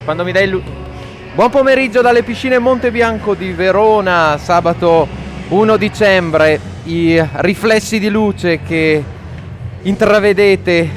Quando mi dai Buon pomeriggio dalle piscine Montebianco di Verona, sabato 1 dicembre. I riflessi di luce che intravedete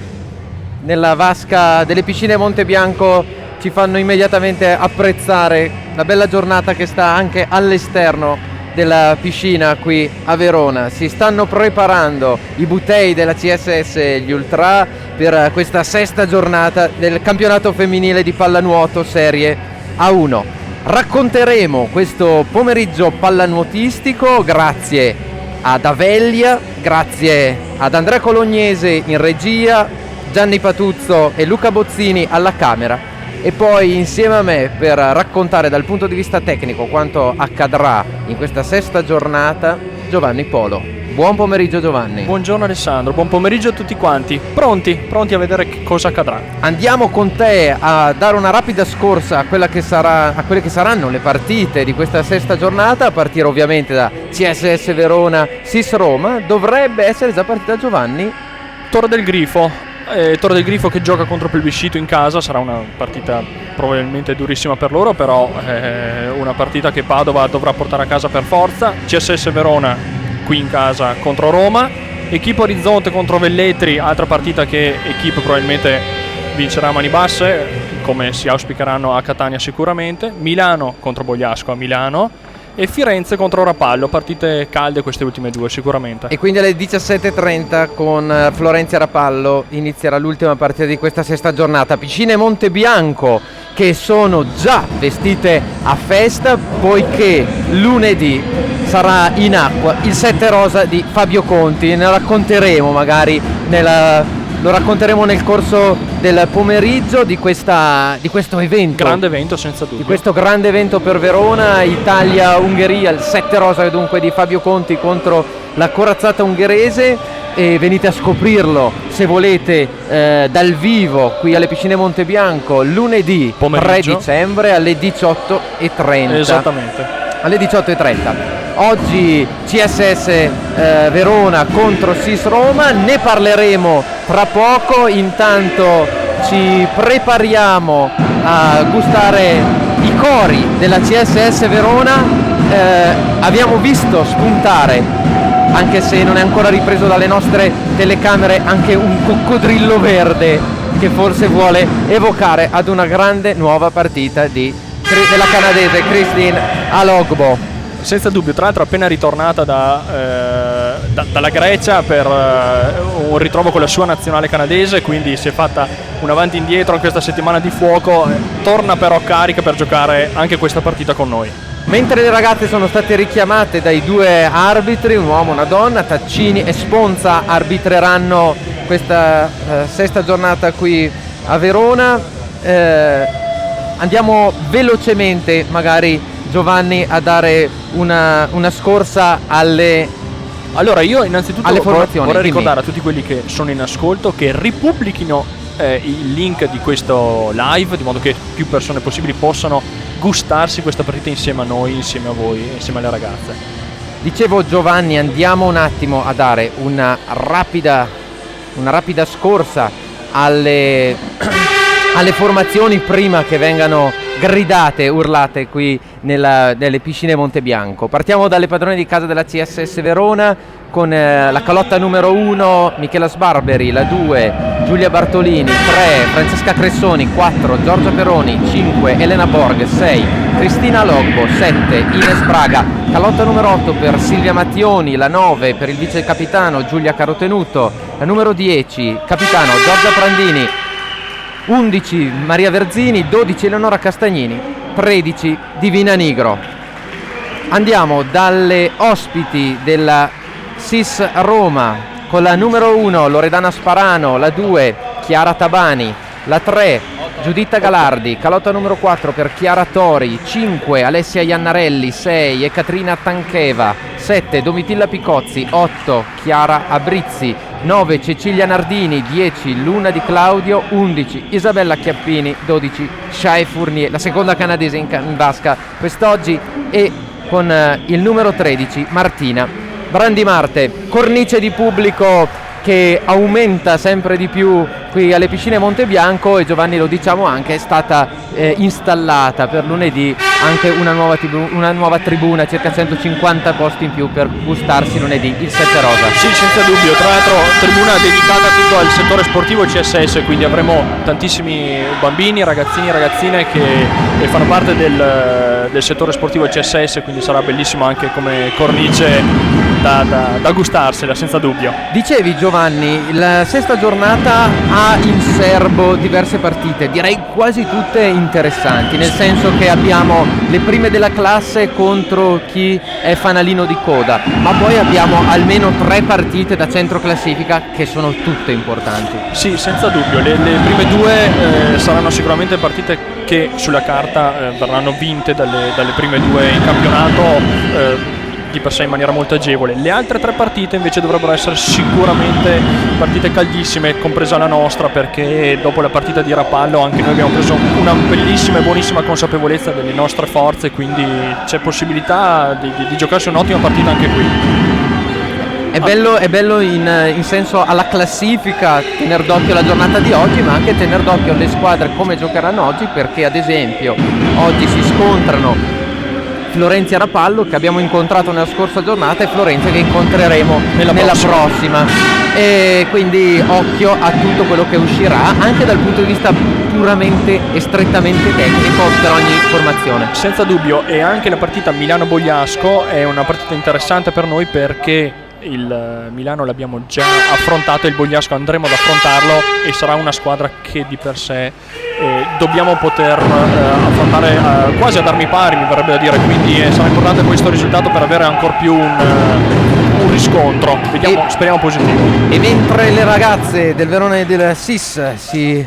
nella vasca delle piscine Montebianco ci fanno immediatamente apprezzare la bella giornata che sta anche all'esterno della piscina qui a Verona. Si stanno preparando i butei della CSS e gli Ultra per questa sesta giornata del campionato femminile di pallanuoto Serie A1. Racconteremo questo pomeriggio pallanuotistico grazie ad Avelia, grazie ad Andrea Colognese in regia, Gianni Patuzzo e Luca Bozzini alla camera, e poi insieme a me per raccontare dal punto di vista tecnico quanto accadrà in questa sesta giornata Giovanni Polo. Buon pomeriggio Giovanni. Buongiorno Alessandro, buon pomeriggio a tutti quanti. Pronti a vedere che cosa accadrà. Andiamo con te a dare una rapida scorsa a quelle che saranno le partite di questa sesta giornata, a partire ovviamente da CSS Verona, SIS Roma. Dovrebbe essere già partita Giovanni. Torre del Grifo che gioca contro Plebiscito in casa. Sarà una partita probabilmente durissima per loro, però una partita che Padova dovrà portare a casa per forza. CSS Verona qui in casa contro Roma. Equipe Orizzonte contro Velletri, altra partita che Equipe probabilmente vincerà a mani basse, come si auspicheranno a Catania sicuramente. Milano contro Bogliasco a Milano e Firenze contro Rapallo, partite calde queste ultime due sicuramente. E quindi alle 17:30 con Florenzi Rapallo inizierà l'ultima partita di questa sesta giornata. Piscine Montebianco che sono già vestite a festa, poiché lunedì sarà in acqua il 7 rosa di Fabio Conti. Ne racconteremo magari lo racconteremo nel corso del pomeriggio di questo evento. Grande evento senza dubbio. Di questo grande evento per Verona, Italia-Ungheria, il 7 rosa dunque di Fabio Conti contro la corazzata ungherese, e venite a scoprirlo se volete dal vivo qui alle piscine Montebianco lunedì pomeriggio 3 dicembre alle 18:30. Esattamente. Alle 18:30. Oggi CSS Verona contro SIS Roma, ne parleremo tra poco. Intanto ci prepariamo a gustare i cori della CSS Verona. Abbiamo visto spuntare, anche se non è ancora ripreso dalle nostre telecamere, anche un coccodrillo verde che forse vuole evocare ad una grande nuova partita della canadese Christine Alogbo. Senza dubbio, tra l'altro appena ritornata dalla Grecia per un ritrovo con la sua nazionale canadese, quindi si è fatta un avanti e indietro in questa settimana di fuoco, torna però carica per giocare anche questa partita con noi. Mentre le ragazze sono state richiamate dai due arbitri, un uomo e una donna, Taccini e Sponza arbitreranno questa sesta giornata qui a Verona. Andiamo velocemente magari Giovanni a dare una scorsa Allora io innanzitutto vorrei ricordare a tutti quelli che sono in ascolto che ripubblichino il link di questo live, di modo che più persone possibili possano gustarsi questa partita insieme a noi, insieme a voi, insieme alle ragazze. Dicevo Giovanni, andiamo un attimo a dare una rapida scorsa alle formazioni prima che vengano gridate, urlate qui nelle piscine Montebianco. Partiamo dalle padrone di casa della CSS Verona con la calotta numero 1 Michela Sbarberi, la 2 Giulia Bartolini, 3 Francesca Cressoni, 4 Giorgia Peroni, 5 Elena Borg, 6 Cristina Logbo, 7 Ines Braga, calotta numero 8 per Silvia Mattioni, la 9 per il vice capitano Giulia Carotenuto, la numero 10 capitano Giorgia Prandini, 11 Maria Verzini, 12 Eleonora Castagnini, 13 Divina Nigro. Andiamo dalle ospiti della SIS Roma con la numero 1 Loredana Sparano, la 2 Chiara Tabani, la 3 Giuditta Galardi, calotta numero 4 per Chiara Tori, 5 Alessia Iannarelli, 6 Ekaterina Tancheva, 7 Domitilla Picozzi, 8 Chiara Abrizzi, 9 Cecilia Nardini, 10 Luna Di Claudio, 11 Isabella Chiappini, 12 Shai Fournier, la seconda canadese in vasca quest'oggi, e con il numero 13 Martina Brandimarte. Cornice di pubblico che aumenta sempre di più qui alle piscine Montebianco, e Giovanni, lo diciamo anche, è stata installata per lunedì anche una nuova tribuna, circa 150 posti in più per gustarsi lunedì il 7 rosa. Sì, senza dubbio, tra l'altro tribuna dedicata tutto al settore sportivo CSS, quindi avremo tantissimi bambini, ragazzini e ragazzine che fanno parte del settore sportivo CSS, quindi sarà bellissimo anche come cornice da gustarsela, senza dubbio. Dicevi, Giovanni, la sesta giornata ha in serbo diverse partite, direi quasi tutte interessanti, nel senso che abbiamo le prime della classe contro chi è fanalino di coda, ma poi abbiamo almeno 3 partite da centro classifica che sono tutte importanti. Sì, senza dubbio, le prime 2 saranno sicuramente partite che sulla carta verranno vinte dalle prime 2 in campionato, di per sé in maniera molto agevole. Le altre 3 partite invece dovrebbero essere sicuramente partite caldissime, compresa la nostra, perché dopo la partita di Rapallo anche noi abbiamo preso una bellissima e buonissima consapevolezza delle nostre forze, quindi c'è possibilità di giocarsi un'ottima partita anche qui. È bello in senso alla classifica tener d'occhio la giornata di oggi, ma anche tener d'occhio le squadre come giocheranno oggi, perché ad esempio oggi si scontrano Florenzi e Rapallo, che abbiamo incontrato nella scorsa giornata, e Florenzi che incontreremo nella prossima. E quindi occhio a tutto quello che uscirà, anche dal punto di vista puramente e strettamente tecnico per ogni formazione. Senza dubbio, e anche la partita Milano-Bogliasco è una partita interessante per noi, perché il Milano l'abbiamo già affrontato, il Bogliasco andremo ad affrontarlo, e sarà una squadra che di per sé dobbiamo poter affrontare quasi ad armi pari, mi verrebbe da dire, quindi sarà importante questo risultato per avere ancora più un riscontro. Vediamo, speriamo positivo. E mentre le ragazze del Verona e del SIS si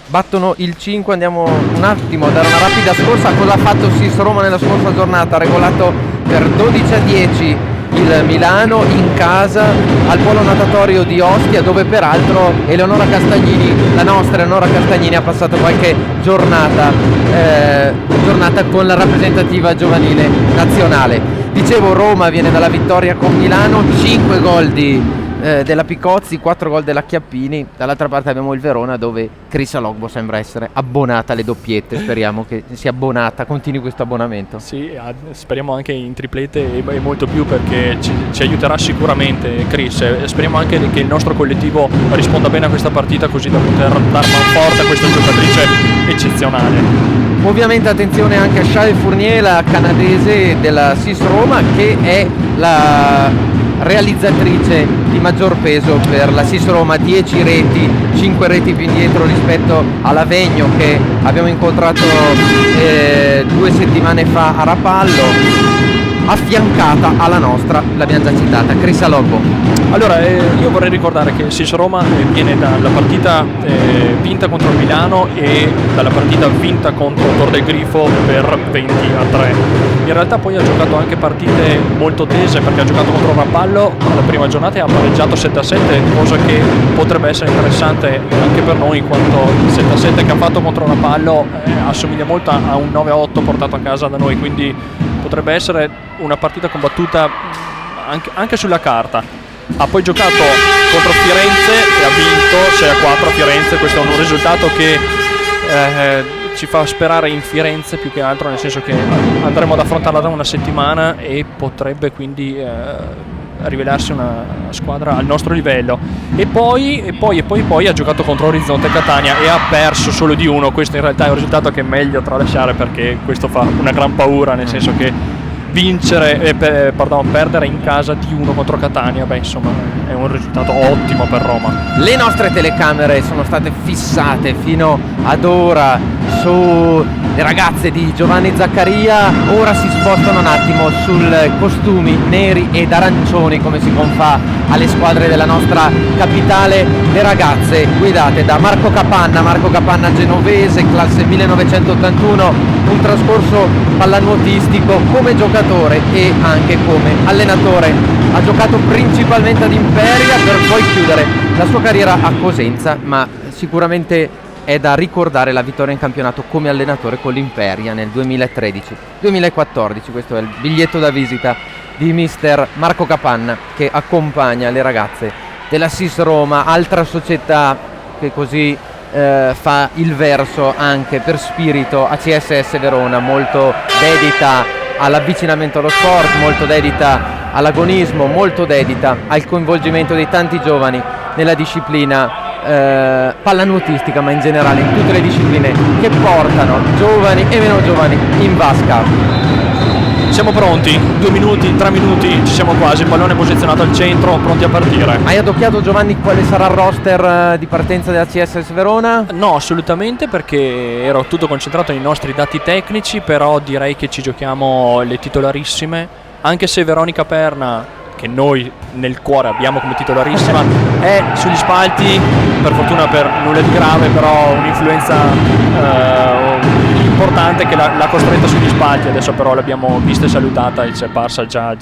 battono il 5, andiamo un attimo a dare una rapida scorsa a cosa ha fatto SIS Roma nella scorsa giornata. Ha regolato per 12-10 il Milano in casa al polo natatorio di Ostia, dove peraltro Eleonora Castagnini, la nostra Eleonora Castagnini, ha passato qualche giornata con la rappresentativa giovanile nazionale. Dicevo, Roma viene dalla vittoria con Milano, 5 gol della Picozzi, 4 gol della Chiappini. Dall'altra parte abbiamo il Verona, dove Crisa Logbo sembra essere abbonata alle doppiette. Speriamo che sia abbonata, continui questo abbonamento. Sì, speriamo anche in triplete e molto più, perché ci aiuterà sicuramente Chris. Speriamo anche che il nostro collettivo risponda bene a questa partita, così da poter dar manforte a questa giocatrice eccezionale. Ovviamente attenzione anche a Shai Fournier, la canadese della SIS Roma, che è la realizzatrice di maggior peso per la SIS Roma, 10 reti, 5 reti più indietro rispetto all'Avegno, che abbiamo incontrato 2 settimane fa a Rapallo, affiancata alla nostra, l'abbiamo già citata, Crisa Logbo. Allora, io vorrei ricordare che SIS Roma viene dalla partita vinta contro il Milano e dalla partita vinta contro Tor del Grifo per 20-3. In realtà poi ha giocato anche partite molto tese, perché ha giocato contro Rapallo alla prima giornata e ha pareggiato 7-7, cosa che potrebbe essere interessante anche per noi, in quanto il 7-7 che ha fatto contro Rapallo assomiglia molto a un 9-8 portato a casa da noi, quindi potrebbe essere una partita combattuta anche sulla carta. Ha poi giocato contro Firenze e ha vinto 6-4 a Firenze. Questo è un risultato che ci fa sperare in Firenze più che altro, nel senso che andremo ad affrontarla da una settimana e potrebbe quindi rivelarsi una squadra al nostro livello. E poi ha giocato contro Orizzonte Catania e ha perso solo di 1. Questo in realtà è un risultato che è meglio tralasciare, perché questo fa una gran paura, nel senso che perdere in casa di 1 contro Catania, insomma, è un risultato ottimo per Roma. Le nostre telecamere sono state fissate fino ad ora sulle ragazze di Giovanni Zaccaria. Ora si spostano un attimo sul costumi neri ed arancioni, come si confà alle squadre della nostra capitale. Le ragazze guidate da Marco Capanna genovese, classe 1981, un trascorso pallanuotistico come giocatore e anche come allenatore. Ha giocato principalmente ad Imperia per poi chiudere la sua carriera a Cosenza, ma sicuramente è da ricordare la vittoria in campionato come allenatore con l'Imperia nel 2013-2014. Questo è il biglietto da visita di mister Marco Capanna, che accompagna le ragazze della SIS Roma, altra società che così fa il verso anche per spirito a CSS Verona, molto dedita all'avvicinamento allo sport, molto dedita all'agonismo, molto dedita al coinvolgimento dei tanti giovani nella disciplina pallanuotistica, ma in generale in tutte le discipline che portano giovani e meno giovani in vasca. Siamo pronti, 2 minuti, 3 minuti, ci siamo quasi, il pallone è posizionato al centro, pronti a partire. Hai adocchiato, Giovanni, quale sarà il roster di partenza della CSS Verona? No, assolutamente, perché ero tutto concentrato nei nostri dati tecnici, però direi che ci giochiamo le titolarissime, anche se Veronica Perna, che noi nel cuore abbiamo come titolarissima, è sugli spalti, per fortuna per nulla di grave, però un'influenza importante che l'ha costretta sugli spalti. Adesso però l'abbiamo vista e salutata e ci è parsa già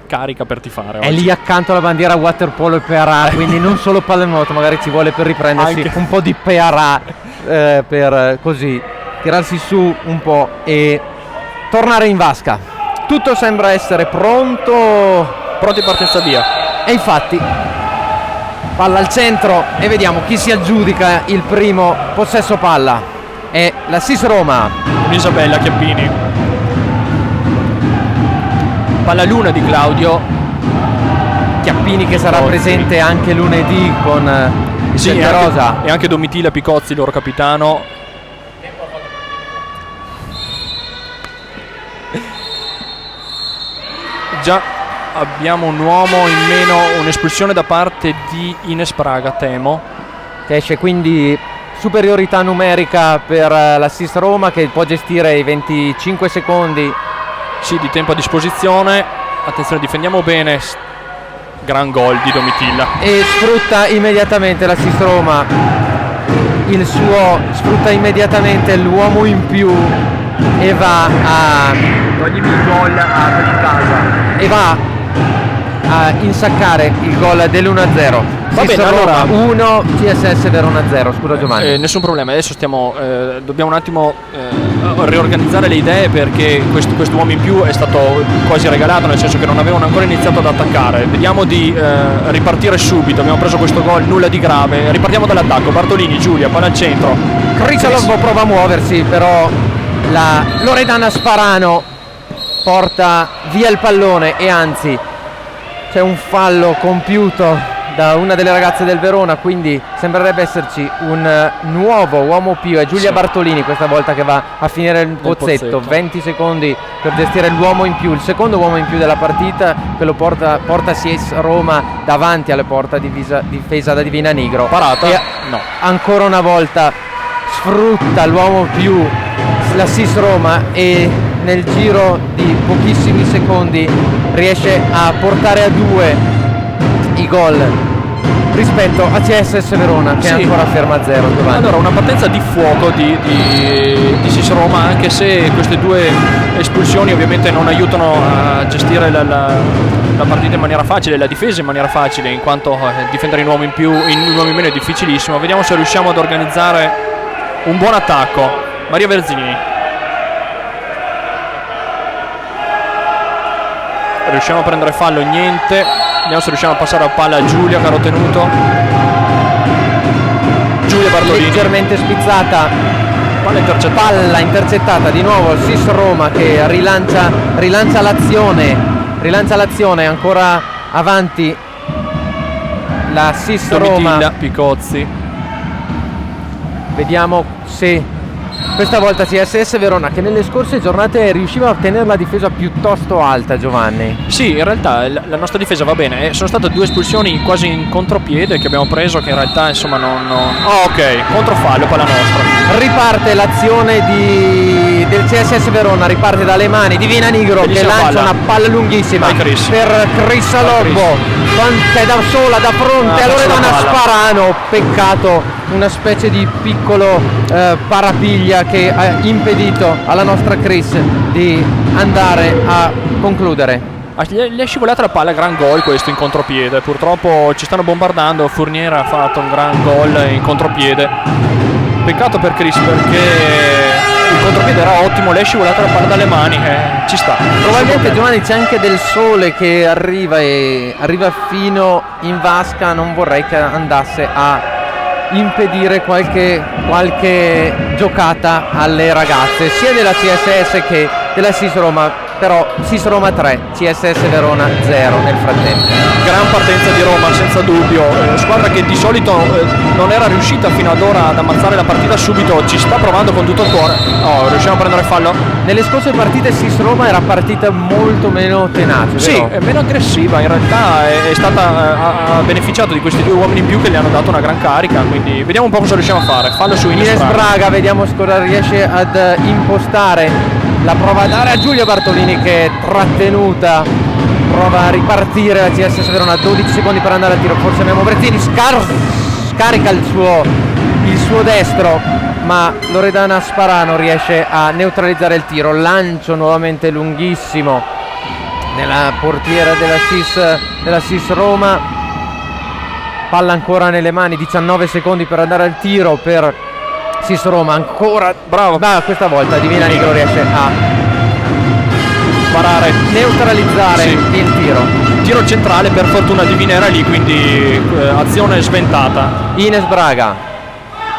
carica per tifare oggi. È lì accanto alla bandiera waterpolo e PRA, quindi non solo pallanuoto, magari ci vuole per riprendersi anche un po' di PRA per così tirarsi su un po' e tornare in vasca. Tutto sembra essere pronto. Pronti, partenza via. E infatti palla al centro e vediamo chi si aggiudica il primo possesso palla. È la SIS Roma con Isabella Chiappini. Palla l'una di Claudio Chiappini, che sarà presente anche lunedì con il Rosa. E anche Domitila Picozzi, loro capitano. Già abbiamo un uomo in meno, un'espulsione da parte di Ines Praga, temo. Che esce quindi superiorità numerica per la SIS Roma, che può gestire i 25 secondi di tempo a disposizione. Attenzione, difendiamo bene. Gran gol di Domitilla. E sfrutta immediatamente la SIS Roma sfrutta immediatamente l'uomo in più e va a toglimi il gol a casa e va a insaccare il gol dell'1-0. Va bene, allora 1, CSS Verona 0. Scusa Giovanni. Nessun problema, adesso dobbiamo un attimo riorganizzare le idee, perché questo uomo in più è stato quasi regalato, nel senso che non avevano ancora iniziato ad attaccare. Vediamo di ripartire subito. Abbiamo preso questo gol, nulla di grave. Ripartiamo dall'attacco. Bartolini, Giulia, palla al centro. Krisalov prova a muoversi, però la Loredana Sparano porta via il pallone e anzi c'è un fallo compiuto da una delle ragazze del Verona, quindi sembrerebbe esserci un nuovo uomo più. È Giulia Bartolini questa volta che va a finire il pozzetto. 20 secondi per gestire l'uomo in più, il secondo uomo in più della partita, che lo porta SIS Roma davanti alle porta difesa da Divina Nigro. Parata? No. Ancora una volta sfrutta l'uomo più la SIS Roma e nel giro di pochissimi secondi riesce a portare a 2 i gol rispetto a CSS Verona, che è ancora ferma a 0. Allora, una partenza di fuoco di SIS Roma, anche se queste 2 espulsioni ovviamente non aiutano a gestire la partita in maniera facile, la difesa in maniera facile, in quanto difendere in uomo in più, in uomo in meno è difficilissimo. Vediamo se riusciamo ad organizzare un buon attacco. Maria Verzini. Riusciamo a prendere fallo? Niente. Vediamo se riusciamo a passare la palla a Giulia, che ha ottenuto. Giulia Bartolini. Leggermente spizzata. Palla intercettata di nuovo il SIS Roma, che rilancia l'azione. Ancora avanti la SIS Roma. Picozzi. Vediamo se questa volta CSS Verona, che nelle scorse giornate riusciva a tenere la difesa piuttosto alta, Giovanni. Sì, in realtà la nostra difesa va bene. Sono state 2 espulsioni quasi in contropiede che abbiamo preso, che in realtà insomma non... Oh, ok, controfallo, palla nostra. Riparte l'azione del CSS Verona, riparte dalle mani di Divina Nigro, che lancia una palla lunghissima per Krisalov, che è da sola, da fronte a Loredana Sparano. Peccato, una specie di piccolo parapiglia che ha impedito alla nostra Chris di andare a concludere. Gli è scivolata la palla, gran gol questo in contropiede. Purtroppo ci stanno bombardando. Fournier ha fatto un gran gol in contropiede. Peccato per Chris, perché il contropiede era ottimo, lei è scivolata la palla dalle mani, ci sta. Probabilmente Giovanni c'è anche del sole che arriva fino in vasca, non vorrei che andasse a impedire qualche giocata alle ragazze sia della CSS che della SIS Roma, però SIS Roma 3, CSS Verona 0 nel frattempo. Gran partenza di Roma senza dubbio, squadra che di solito non era riuscita fino ad ora ad ammazzare la partita subito, ci sta provando con tutto il cuore. Riusciamo a prendere fallo? Nelle scorse partite SIS Roma era partita molto meno tenace, sì, vero? è meno aggressiva, in realtà è stata ha beneficiato di questi 2 uomini in più che le hanno dato una gran carica, quindi vediamo un po' cosa riusciamo a fare. Fallo su Ines Braga, vediamo se cosa riesce ad impostare. La prova a dare a Giulia Bartolini che è trattenuta, prova a ripartire la CSS Verona, 12 secondi per andare al tiro, forse abbiamo Brettini, scarica il suo destro, ma Loredana Sparano riesce a neutralizzare il tiro, lancio nuovamente lunghissimo nella portiera della SIS Roma, palla ancora nelle mani, 19 secondi per andare al tiro per SIS Roma, ancora bravo, questa volta Divina Nigro riesce a parare, neutralizzare il tiro centrale, per fortuna Divina era lì, quindi azione sventata. Ines Braga,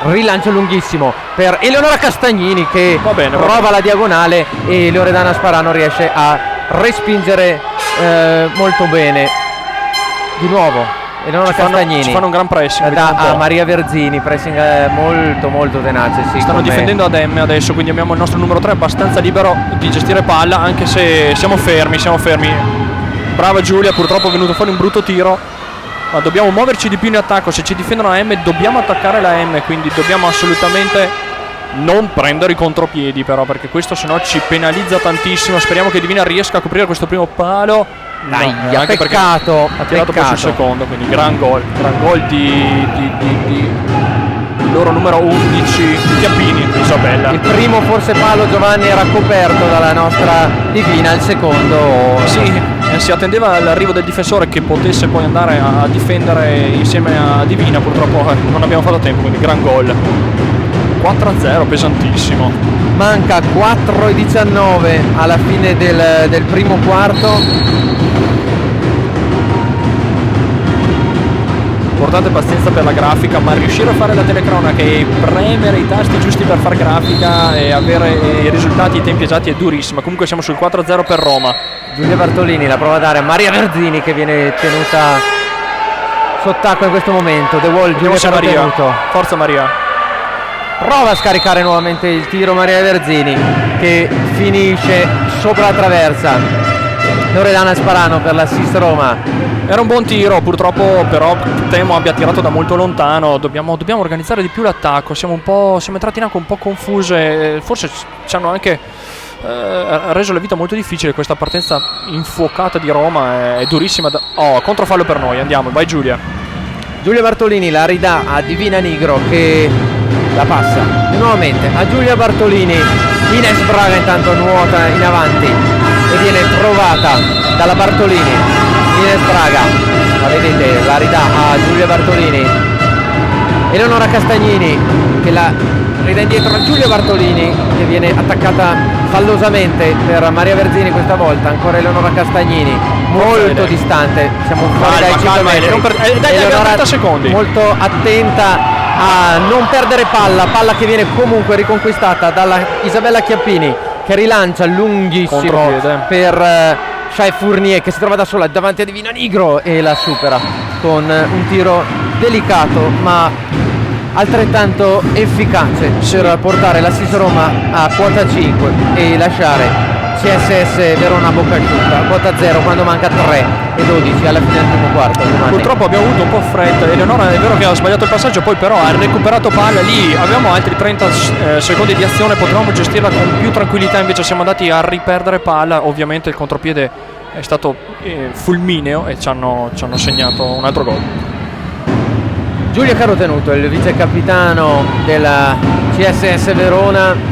rilancio lunghissimo per Eleonora Castagnini che prova la diagonale e Loredana Sparano riesce a respingere molto bene di nuovo. Eleonora Castagnini ci fanno un gran pressing a Maria Verzini, pressing molto molto tenace. Sì, stanno difendendo ad M adesso, quindi abbiamo il nostro numero 3 abbastanza libero di gestire palla, anche se siamo fermi. Brava Giulia, purtroppo è venuto fuori un brutto tiro, ma dobbiamo muoverci di più in attacco. Se ci difendono la M dobbiamo attaccare la M, quindi dobbiamo assolutamente non prendere i contropiedi, però, perché questo sennò ci penalizza tantissimo. Speriamo che Divina riesca a coprire questo primo palo. Anche peccato, ha tirato poi sul secondo, quindi gran gol di loro numero 11 Chiappini, Isabella. Il primo forse palo, Giovanni, era coperto dalla nostra Divina, il secondo si attendeva l'arrivo del difensore che potesse poi andare a difendere insieme a Divina, purtroppo non abbiamo fatto tempo, quindi gran gol. 4-0, pesantissimo. Manca 4:19 alla fine del primo quarto. Importante pazienza per la grafica, ma riuscire a fare la telecronaca e premere i tasti giusti per far grafica e avere i risultati e i tempi esatti è durissima. Comunque siamo sul 4-0 per Roma. Giulia Bartolini la prova a dare a Maria Verzini che viene tenuta sott'acqua in questo momento. The Wall, Giulia Maria. Forza Maria. Prova a scaricare nuovamente il tiro Maria Verzini che finisce sopra la traversa. Loredana Sparano per la SIS Roma. Era un buon tiro, purtroppo però temo abbia tirato da molto lontano. Dobbiamo organizzare di più l'attacco. Siamo entrati in acqua un po' confuse. Forse ci hanno anche reso la vita molto difficile. Questa partenza infuocata di Roma è durissima. Controfallo per noi. Andiamo, vai Giulia. Giulia Bartolini la ridà a Divina Nigro che la passa nuovamente a Giulia Bartolini. Ines Braga intanto nuota in avanti e viene trovata dalla Bartolini. Ines Braga, la vedete, la ridà a Giulia Bartolini. Eleonora Castagnini che la ridà indietro a Giulia Bartolini che viene attaccata fallosamente per Maria Verzini questa volta. Ancora Eleonora Castagnini molto distante, siamo fuori dai 5 metri. Eleonora 30 secondi. Molto attenta a non perdere palla che viene comunque riconquistata dalla Isabella Chiappini che rilancia lunghissimo per Shai Fournier che si trova da sola davanti a Divina Nigro e la supera con un tiro delicato ma altrettanto efficace per portare la SIS Roma a quota 5 e lasciare CSS Verona a bocca asciutta a quota 0 quando manca 3:12 alla fine del primo quarto. Purtroppo abbiamo avuto un po' fretta. Eleonora è vero che ha sbagliato il passaggio, poi però ha recuperato palla lì, avevamo altri 30 secondi di azione, potevamo gestirla con più tranquillità, invece siamo andati a riperdere palla. Ovviamente il contropiede è stato fulmineo e ci hanno segnato un altro gol. Giulia Carotenuto, il vice capitano della CSS Verona,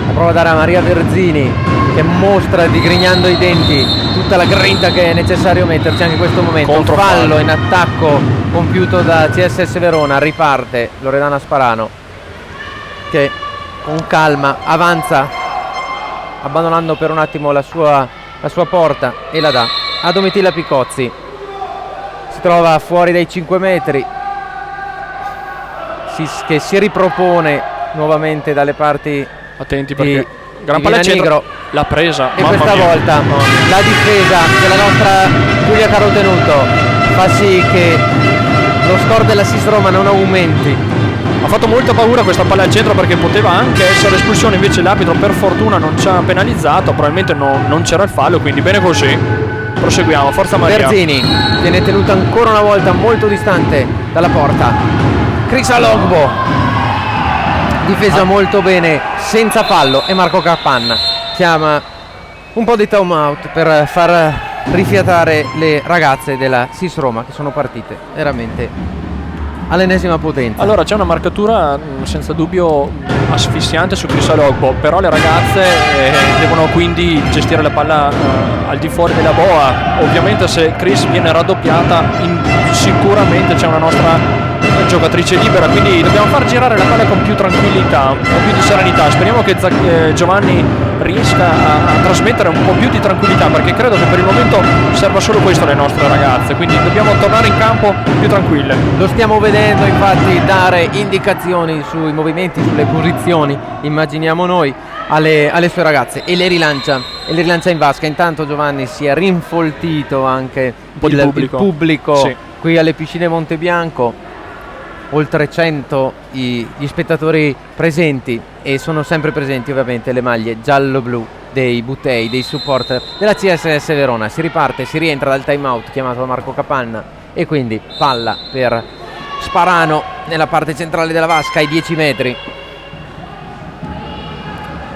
la prova a dare a Maria Verzini che mostra digrignando i denti tutta la grinta che è necessario metterci anche in questo momento. Fallo in attacco compiuto da CSS Verona, riparte Loredana Sparano che con calma avanza, abbandonando per un attimo la sua porta, e la dà a Domitilla Picozzi. Si trova fuori dai 5 metri, che si ripropone nuovamente dalle parti. Attenti perché gran di palla al Nigro. centro, l'ha presa, E mamma questa mia. volta la difesa della nostra Giulia Carotenuto fa sì che lo score della SIS Roma non aumenti. Ha fatto molta paura questa palla al centro perché poteva anche essere espulsione, invece l'arbitro per fortuna non ci ha penalizzato, probabilmente non c'era il fallo, quindi bene così. Proseguiamo, forza Maria. Berzini viene tenuta ancora una volta molto distante dalla porta. Chris Alogbo, difesa molto bene, senza fallo, e Marco Capanna chiama un po' di time out per far rifiatare le ragazze della SIS Roma, che sono partite veramente all'ennesima potenza. Allora c'è una marcatura senza dubbio asfissiante su Chris Alogbo, però le ragazze devono quindi gestire la palla al di fuori della boa. Ovviamente se Chris viene raddoppiata sicuramente c'è una nostra giocatrice libera, quindi dobbiamo far girare la palla con più tranquillità, un po' più di serenità. Speriamo che Giovanni riesca a trasmettere un po' più di tranquillità, perché credo che per il momento serva solo questo alle nostre ragazze, quindi dobbiamo tornare in campo più tranquille. Lo stiamo vedendo infatti dare indicazioni sui movimenti, sulle posizioni, immaginiamo noi, alle sue ragazze, e le rilancia in vasca. Intanto Giovanni si è rinfoltito anche Un po' di il pubblico sì. qui alle piscine Montebianco. Oltre 100 gli spettatori presenti, e sono sempre presenti ovviamente le maglie giallo-blu dei Buttei, dei supporter della CSS Verona. Si riparte, si rientra dal time out chiamato da Marco Capanna, e quindi palla per Sparano nella parte centrale della vasca ai 10 metri.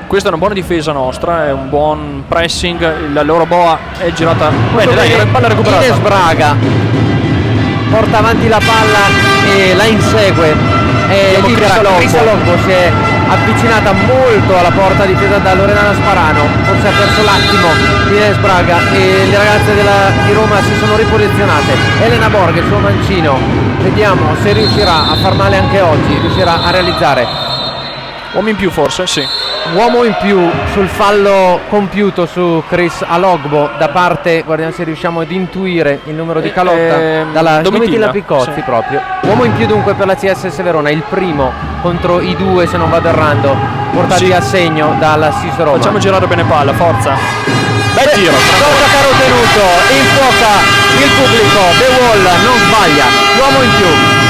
Questa è una buona difesa nostra, è un buon pressing, la loro boa è girata bene, dai, palla recuperata. Ines Braga porta avanti la palla e la insegue, e Chris Alogbo si è avvicinata molto alla porta difesa da Loredana Sparano, forse ha perso l'attimo Ines Braga, e le ragazze di Roma si sono riposizionate. Elena Borg, il suo mancino, vediamo se riuscirà a far male anche oggi, riuscirà a realizzare Uomo in più forse, sì. uomo in più sul fallo compiuto su Chris Alogbo da parte, guardiamo se riusciamo ad intuire il numero di calotta, dalla Domitilla Picozzi, sì. Proprio uomo in più dunque per la CSS Verona, il primo contro i due, se non vado errando, portati sì. a segno dalla SIS Roma. Facciamo girare bene palla, forza. Bel tiro. Giorgia Carotenuto infuoca il pubblico, The Wall non sbaglia, l'uomo in più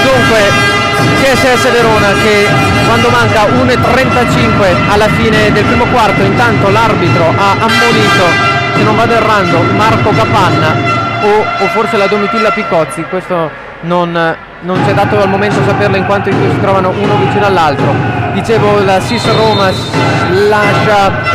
dunque CSS Verona, che quando manca 1:35 alla fine del primo quarto, intanto l'arbitro ha ammonito, se non vado errando, Marco Capanna o forse la Domitilla Picozzi. Questo non c'è dato al momento saperlo, in quanto i due si trovano uno vicino all'altro. Dicevo, la SIS Roma lascia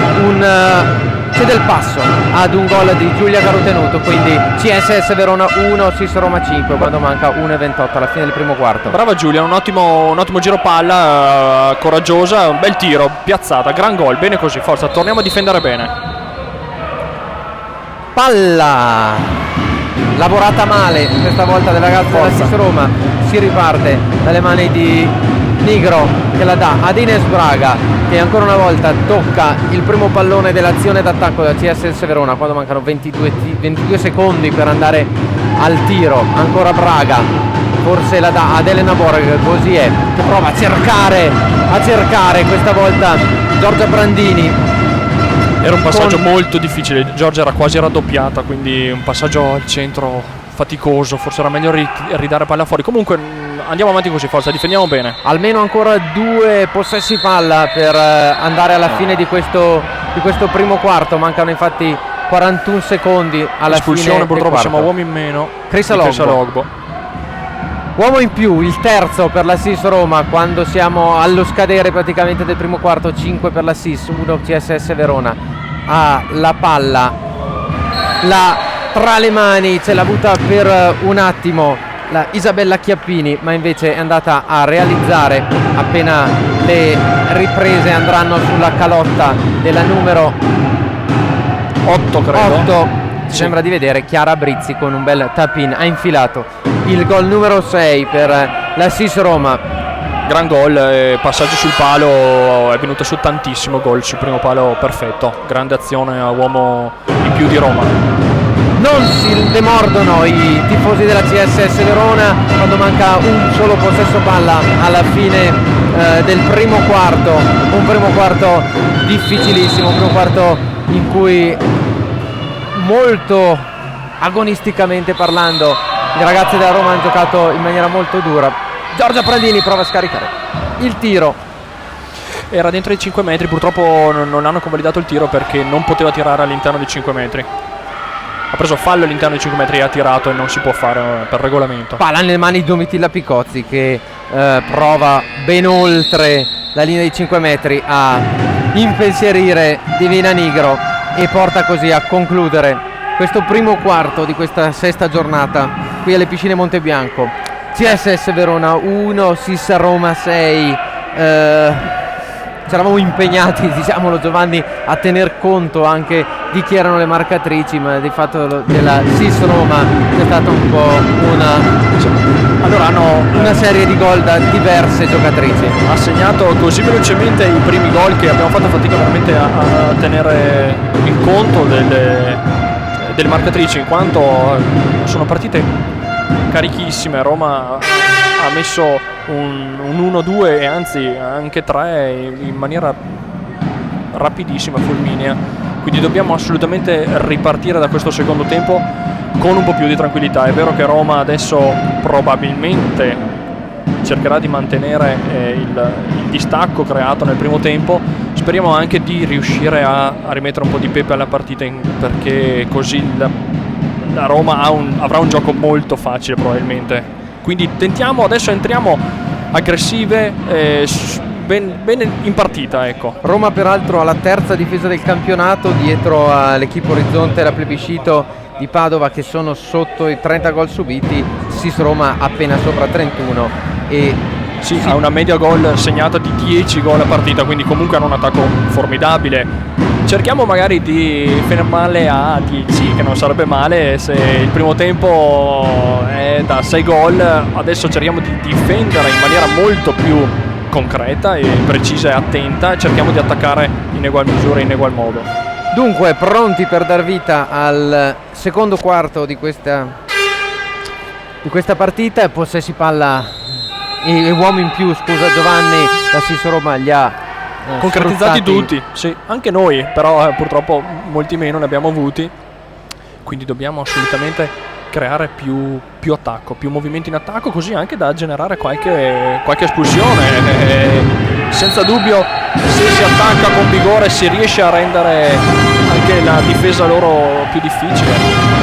cede il passo ad un gol di Giulia Carotenuto, quindi CSS Verona 1, SIS Roma 5 quando manca 1:28 alla fine del primo quarto. Brava Giulia, un ottimo giro palla, coraggiosa, un bel tiro, piazzata, gran gol, bene così, forza, torniamo a difendere bene. Palla lavorata male questa volta della ragazza della SIS Roma, si riparte dalle mani di Nigro, che la dà ad Ines Braga, che ancora una volta tocca il primo pallone dell'azione d'attacco della CSS Verona quando mancano 22 secondi per andare al tiro. Ancora Braga, forse la dà ad Elena Borg, così è, che prova a cercare questa volta Giorgia Brandini. Era un passaggio molto difficile, Giorgia era quasi raddoppiata, quindi un passaggio al centro faticoso, forse era meglio ridare palla fuori. Comunque andiamo avanti così, forza, difendiamo bene. Almeno ancora 2 possessi palla per andare alla fine di questo primo quarto. Mancano infatti 41 secondi alla espulsione, fine. purtroppo del quarto. siamo uomo in meno. Chris Alogbo. Uomo in più, il terzo per la SIS Roma quando siamo allo scadere praticamente del primo quarto. 5 per la SIS, 1 CSS Verona. Ha la palla tra le mani, ce l'ha avuta per un attimo la Isabella Chiappini, ma invece è andata a realizzare appena le riprese andranno sulla calotta della numero 8, credo. 8, sì. Sembra di vedere Chiara Brizzi con un bel tap-in, ha infilato il gol numero 6 per la SIS Roma. Gran gol, passaggio sul palo, è venuto su tantissimo, gol sul primo palo perfetto, grande azione a uomo in più di Roma. Non si demordono i tifosi della CSS Verona quando manca un solo possesso palla alla fine del primo quarto, un primo quarto difficilissimo, un primo quarto in cui molto agonisticamente parlando i ragazzi della Roma hanno giocato in maniera molto dura. Giorgia Prandini prova a scaricare il tiro, era dentro i 5 metri, purtroppo non hanno convalidato il tiro perché non poteva tirare all'interno dei 5 metri. Ha preso fallo all'interno dei 5 metri e ha tirato, e non si può fare per regolamento. palla nelle mani di Domitilla Picozzi che prova ben oltre la linea dei 5 metri a impensierire Divina Nigro e porta così a concludere questo primo quarto di questa sesta giornata qui alle Piscine Montebianco. CSS Verona 1, Sissa Roma 6. Ci eravamo impegnati, diciamolo Giovanni, a tener conto anche di chi erano le marcatrici, ma di fatto della SIS Roma c'è stata un po' Allora hanno una serie di gol da diverse giocatrici. ha segnato così velocemente i primi gol che abbiamo fatto fatica veramente a tenere in conto delle marcatrici, in quanto sono partite carichissime. Roma ha messo un 1-2 e anzi anche 3 in maniera rapidissima, fulminea, quindi dobbiamo assolutamente ripartire da questo secondo tempo con un po' più di tranquillità. È vero che Roma adesso probabilmente cercherà di mantenere il distacco creato nel primo tempo, speriamo anche di riuscire a rimettere un po' di pepe alla partita, perché così la Roma avrà un gioco molto facile probabilmente. Quindi tentiamo, adesso entriamo aggressive, bene in partita, ecco. Roma peraltro ha la terza difesa del campionato dietro all'Equipe Orizzonte e la Plebiscito di Padova che sono sotto i 30 gol subiti. SIS Roma appena sopra 31 e sì, ha una media gol segnata di 10 gol a partita, quindi comunque hanno un attacco formidabile. Cerchiamo magari di fermarle a 10, che non sarebbe male se il primo tempo è da 6 gol. Adesso cerchiamo di difendere in maniera molto più concreta e precisa e attenta, e cerchiamo di attaccare in egual misura e in egual modo. Dunque pronti per dar vita al secondo quarto di questa partita. Possessi palla e uomo in più, scusa Giovanni, la SIS Roma li ha concretizzati sfruttati. tutti, sì, anche noi, però purtroppo molti meno ne abbiamo avuti, quindi dobbiamo assolutamente creare più attacco, più movimenti in attacco, così anche da generare qualche espulsione. Senza dubbio, se si attacca con vigore si riesce a rendere anche la difesa loro più difficile.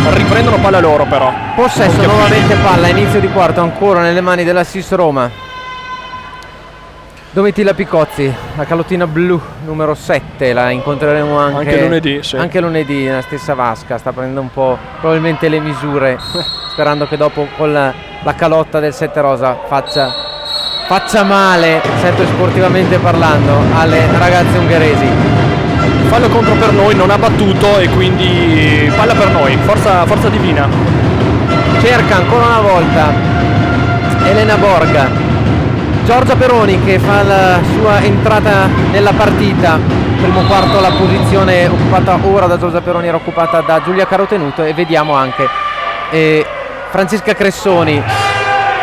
Riprendono palla loro, però Possesso nuovamente palla, inizio di quarto ancora nelle mani della SIS Roma. Domitilla Picozzi, la calottina blu numero 7, la incontreremo anche lunedì, sì. Anche lunedì nella stessa vasca, sta prendendo un po' probabilmente le misure, sperando che dopo con la calotta del 7 rosa faccia male, sempre sportivamente parlando, alle ragazze ungheresi. Fallo contro per noi, non ha battuto e quindi palla per noi, forza divina. Cerca ancora una volta Elena Borga, Giorgia Peroni che fa la sua entrata nella partita. Primo quarto la posizione occupata ora da Giorgia Peroni era occupata da Giulia Carotenuto, e vediamo anche Francesca Cressoni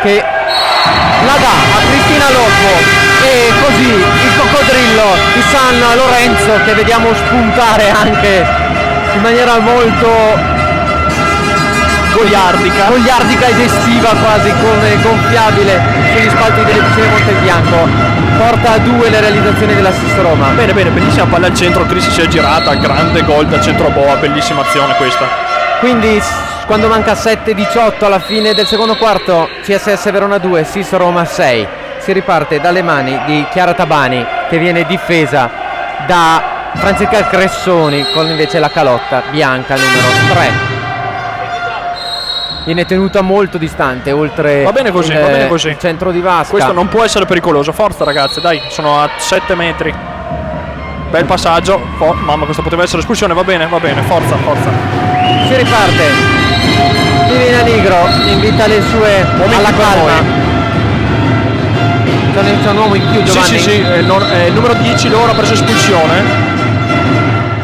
che la dà a Cristina Loppo, e così il coccodrillo di San Lorenzo, che vediamo spuntare anche in maniera molto goliardica ed estiva, quasi come gonfiabile sugli spalti delle Piscine Montebianco, porta a 2 le realizzazioni della SIS Roma. Bene, bellissima palla al centro, Cris si è girata, grande gol da centro a boa, bellissima azione questa. Quindi quando manca 7-18 alla fine del secondo quarto, CSS Verona 2, SIS Roma 6. Si riparte dalle mani di Chiara Tabani, che viene difesa da Francesca Cressoni con invece la calotta bianca numero 3. Viene tenuta molto distante, oltre va bene così. il centro di vasca. Questo non può essere pericoloso, forza ragazze, dai, sono a 7 metri. Bel passaggio, mamma, questo poteva essere espulsione, va bene, forza. Si riparte. Divina Nigro invita le sue alla calma. c'è un uomo in più, Giovanni. Sì, il numero 10 loro ha preso espulsione.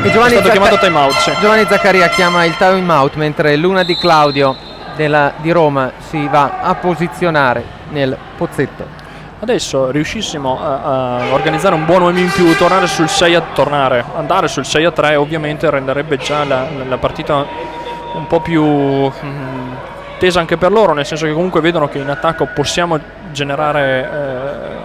E Giovanni è stato chiamato time out, sì. Giovanni Zaccaria chiama il time out mentre Luna Di Claudio di Roma si va a posizionare nel pozzetto. Adesso riuscissimo a organizzare un buon uomo in più, andare sul 6-3 ovviamente renderebbe già la partita un po' più tesa anche per loro, nel senso che comunque vedono che in attacco possiamo generare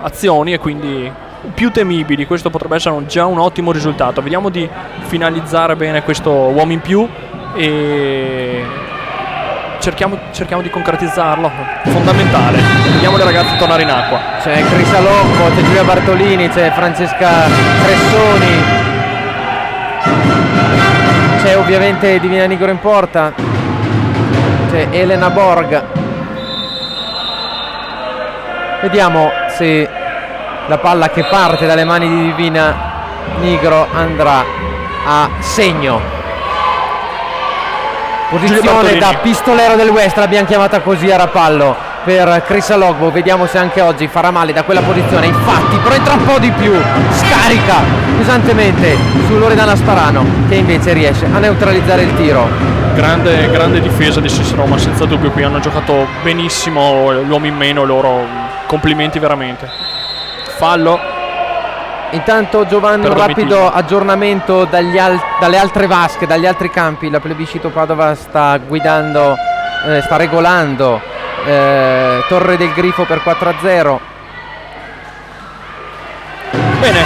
azioni e quindi più temibili. Questo potrebbe essere già un ottimo risultato. Vediamo di finalizzare bene questo uomo in più e cerchiamo di concretizzarlo, fondamentale. Vediamo le ragazze tornare in acqua. C'è Crisa Locco, c'è Giulia Bartolini, c'è Francesca Cressoni, c'è ovviamente Divina Nigro in porta, c'è Elena Borg. Vediamo se la palla che parte dalle mani di Divina Nigro andrà a segno. Posizione da pistolero del West, l'abbiamo chiamata così a Rapallo, per Crisa Logbo. Vediamo se anche oggi farà male da quella posizione. Infatti, però entra un po' di più, scarica pesantemente su Loredana Sparano, che invece riesce a neutralizzare il tiro. Grande difesa di SIS Roma, senza dubbio. Qui hanno giocato benissimo, l'uomo in meno loro, complimenti veramente. Fallo. Intanto Giovanni, un rapido aggiornamento dalle altre vasche, dagli altri campi. La Plebiscito Padova sta guidando, sta regolando Torre del Grifo per 4-0. Bene,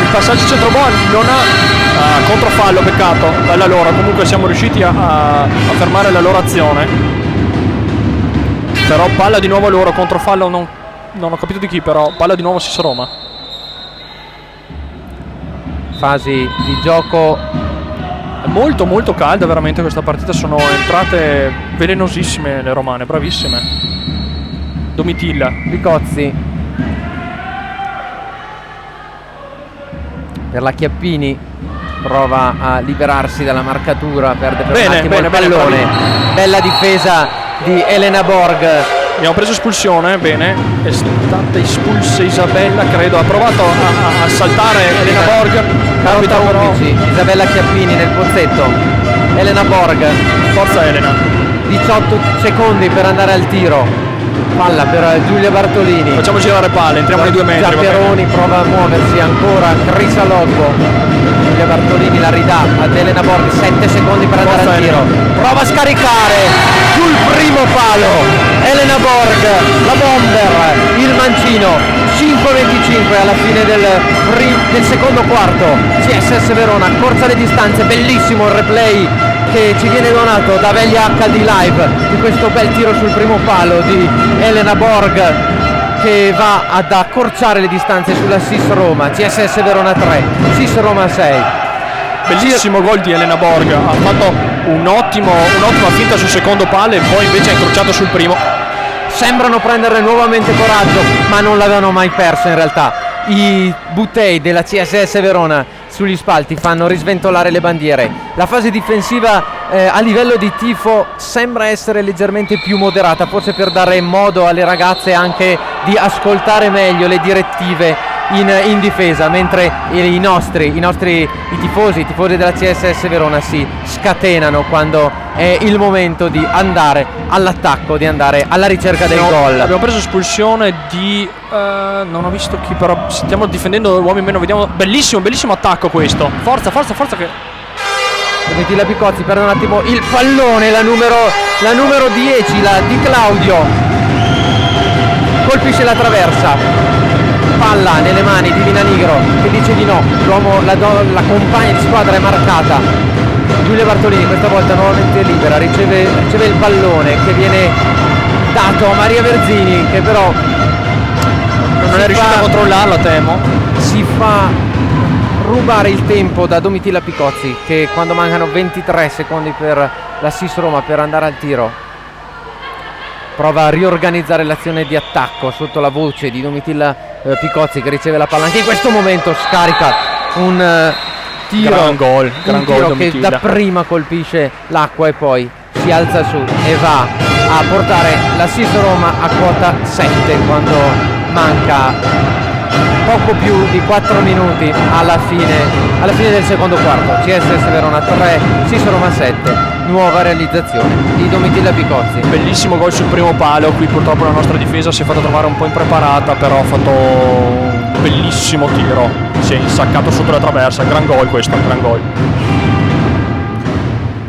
il passaggio centro-boa non ha controfallo, peccato, bella loro. Comunque siamo riusciti a fermare la loro azione. Però palla di nuovo loro, controfallo non ho capito di chi, però palla di nuovo SIS Roma. Fasi di gioco molto calda veramente questa partita, sono entrate velenosissime le romane, bravissime. Domitilla, Picozzi per la Chiappini, prova a liberarsi dalla marcatura, perde per un attimo il pallone. Bella difesa di Elena Borg. Abbiamo preso espulsione, bene, è stata espulsa Isabella, credo, ha provato a saltare Elena Borg. Caruta 11, Isabella Chiappini nel pozzetto, Elena Borg, forza Elena. 18 secondi per andare al tiro, palla per Giulia Bartolini. Facciamo girare palle, entriamo nei 2 metri. Giapperoni prova a muoversi ancora, Crisa Logbo, Giulia Bartolini la ridà ad Elena Borg, 7 secondi per andare al tiro, prova a scaricare sul primo palo. Elena Borg, la bomber, il mancino. 5-25 alla fine del secondo quarto. CSS Verona corsa le distanze, bellissimo il replay che ci viene donato da Veglia HD Live di questo bel tiro sul primo palo di Elena Borg, che va ad accorciare le distanze sulla SIS Roma. CSS Verona 3, SIS Roma 6. Bellissimo gol di Elena Borg, ha fatto un'ottima finta sul secondo palo e poi invece ha incrociato sul primo. Sembrano prendere nuovamente coraggio, ma non l'avevano mai perso in realtà. I buttei della CSS Verona sugli spalti fanno risventolare le bandiere. La fase difensiva a livello di tifo sembra essere leggermente più moderata, forse per dare modo alle ragazze anche di ascoltare meglio le direttive in difesa, mentre i tifosi della CSS Verona si scatenano quando è il momento di andare all'attacco, di andare alla ricerca del gol. Abbiamo preso espulsione di non ho visto chi, però stiamo difendendo uomini in meno, vediamo. Bellissimo attacco questo. Forza che Domitilla Picozzi perde un attimo il pallone, la numero 10, la Di Claudio colpisce la traversa. Palla nelle mani di Divina Nigro che dice di no, la compagna di squadra è marcata. Giulia Bartolini questa volta nuovamente libera, riceve il pallone che viene dato a Maria Verzini, che però non è riuscita a controllarla, temo. Si fa rubare il tempo da Domitilla Picozzi, che quando mancano 23 secondi per la SIS Roma per andare al tiro prova a riorganizzare l'azione di attacco sotto la voce di Domitilla Picozzi, che riceve la palla anche in questo momento, scarica un tiro, gran gol che dapprima colpisce l'acqua e poi si alza su e va a portare la SIS Roma a quota 7 quando manca poco più di 4 minuti alla fine del secondo quarto. CSS Verona 3, Sis Roma 7, nuova realizzazione di Domitilla Picozzi. Bellissimo gol sul primo palo, qui purtroppo la nostra difesa si è fatta trovare un po' impreparata, però ha fatto un bellissimo tiro, si è insaccato sotto la traversa, gran gol questo, gran gol.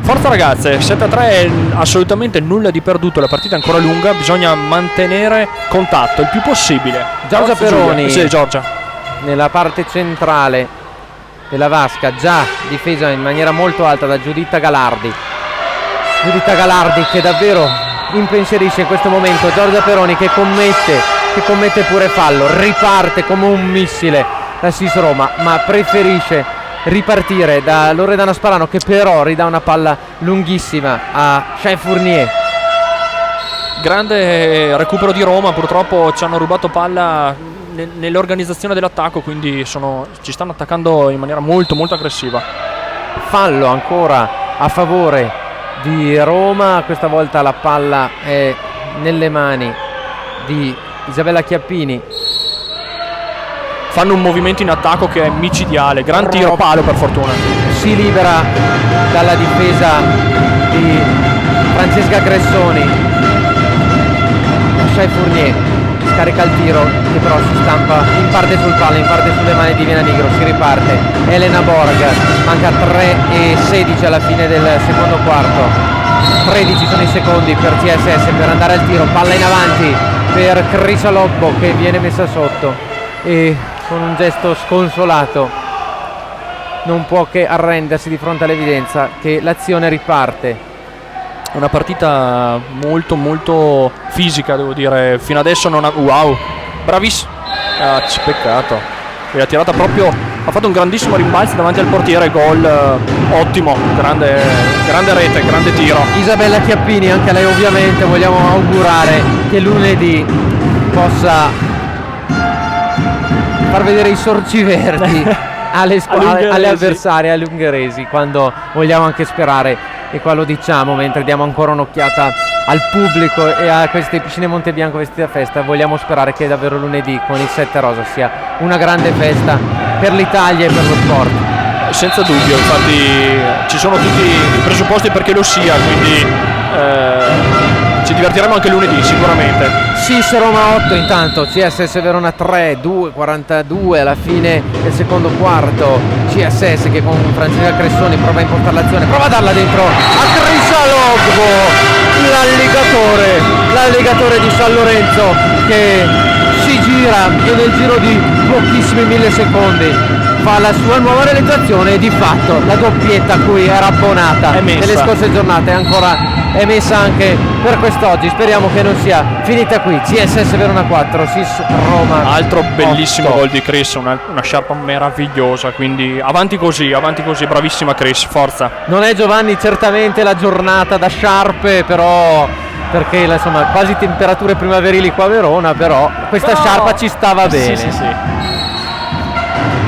Forza ragazze, 7-3, assolutamente nulla di perduto, la partita è ancora lunga, bisogna mantenere contatto il più possibile. Giorgia Peroni, sì, Giorgia, nella parte centrale della vasca, già difesa in maniera molto alta da Giuditta Galardi. Giuditta Galardi che davvero impensierisce in questo momento. Giorgia Peroni che commette pure fallo, riparte come un missile da Sis Roma, ma preferisce ripartire da Loredana Sparano, che però ridà una palla lunghissima a Shai Fournier. Grande recupero di Roma, purtroppo ci hanno rubato palla nell'organizzazione dell'attacco, quindi ci stanno attaccando in maniera molto molto aggressiva. Fallo ancora a favore di Roma, questa volta la palla è nelle mani di Isabella Chiappini. Fanno un movimento in attacco che è micidiale, gran tiro palo per fortuna. Si libera dalla difesa di Francesca Cressoni. Shai Fournier scarica il tiro che però si stampa in parte sul palo, in parte sulle mani di Viananigro. Si riparte Elena Borg, manca 3:16 alla fine del secondo quarto. 13 sono i secondi per CSS per andare al tiro, palla in avanti per Crisa Lobbo che viene messa sotto e con un gesto sconsolato non può che arrendersi di fronte all'evidenza che l'azione riparte. Una partita molto molto fisica, devo dire, fino adesso non ha... Wow, bravissimo, peccato, e ha tirato proprio, ha fatto un grandissimo rimbalzo davanti al portiere, gol ottimo, grande rete, grande tiro. Isabella Chiappini, anche a lei ovviamente vogliamo augurare che lunedì possa far vedere i sorci verdi alle avversarie, alle ungheresi, quando vogliamo anche sperare, e qua lo diciamo mentre diamo ancora un'occhiata al pubblico e a queste piscine Montebianco vestite a festa, vogliamo sperare che davvero lunedì con il 7 rosa sia una grande festa per l'Italia e per lo sport. Senza dubbio, infatti ci sono tutti i presupposti perché lo sia, quindi ci divertiremo anche lunedì sicuramente. Sis Roma 8 intanto, CSS Verona 3, 2:42 alla fine del secondo quarto. CSS che con Francesca Cressoni prova a impostare l'azione, prova a darla dentro a Crisa Lobbo, l'alligatore di San Lorenzo che si gira e nel giro di pochissimi millisecondi fa la sua nuova realizzazione e di fatto la doppietta a cui era abbonata nelle scorse giornate è messa anche per quest'oggi. Speriamo che non sia finita qui. CSS Verona 4, Sis Roma altro bellissimo 8. gol di Chris, una sciarpa meravigliosa, quindi avanti così, bravissima Chris, forza. Non è, Giovanni, certamente la giornata da sciarpe, però perché insomma quasi temperature primaverili qua a Verona, però questa sciarpa ci stava bene. Sì.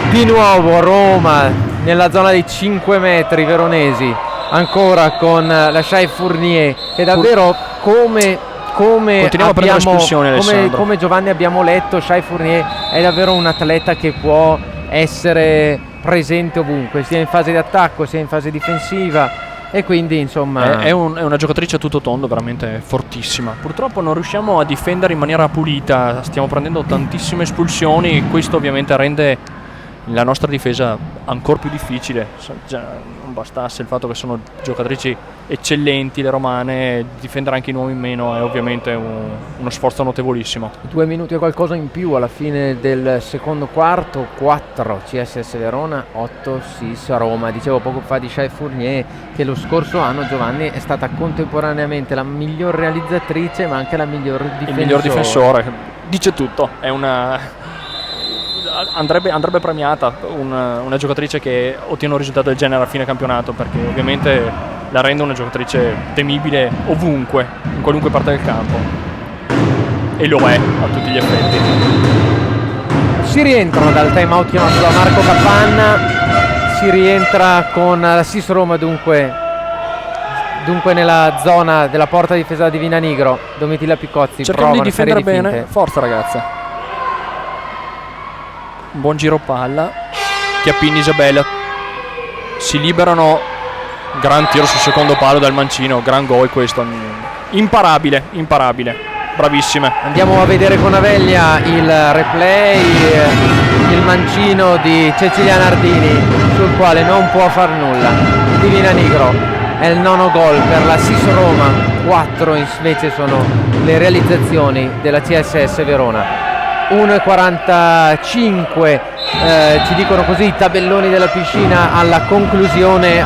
Di nuovo Roma nella zona dei 5 metri veronesi, ancora con la Shai Fournier, che davvero come continuiamo a prendere espulsioni, Alessandro. come Giovanni abbiamo letto, Shai Fournier è davvero un atleta che può essere presente ovunque, sia in fase di attacco sia in fase difensiva, e quindi insomma è una giocatrice a tutto tondo veramente fortissima. Purtroppo non riusciamo a difendere in maniera pulita, stiamo prendendo tantissime espulsioni, questo ovviamente rende la nostra difesa ancora più difficile. Già non bastasse il fatto che sono giocatrici eccellenti le romane, difendere anche i nuovi in meno è ovviamente uno sforzo notevolissimo. 2 minuti e qualcosa in più alla fine del secondo quarto, 4 CSS Verona, 8 Sis Roma. Dicevo poco fa di Shai Fournier che lo scorso anno, Giovanni, è stata contemporaneamente la miglior realizzatrice ma anche la miglior difensore. Il miglior difensore, dice tutto, è una... Andrebbe premiata una giocatrice che ottiene un risultato del genere a fine campionato, perché ovviamente la rende una giocatrice temibile ovunque, in qualunque parte del campo, e lo è a tutti gli effetti. Si rientrano dal time out chiamato da Marco Capanna, si rientra con la Sis Roma dunque nella zona della porta difesa di Viananigro. Domitilla Picozzi cerchiamo prova di difendere bene, finte. forza ragazze. un buon giro palla, Chiappini, Isabella si liberano, gran tiro sul secondo palo dal mancino, gran gol questo, imparabile, bravissime. Andiamo a vedere con Aveglia il replay, il mancino di Cecilia Nardini sul quale non può far nulla. Divina Nigro, è il 9° gol per la SIS Roma, 4 invece sono le realizzazioni della CSS Verona. 1,45 ci dicono così i tabelloni della piscina alla conclusione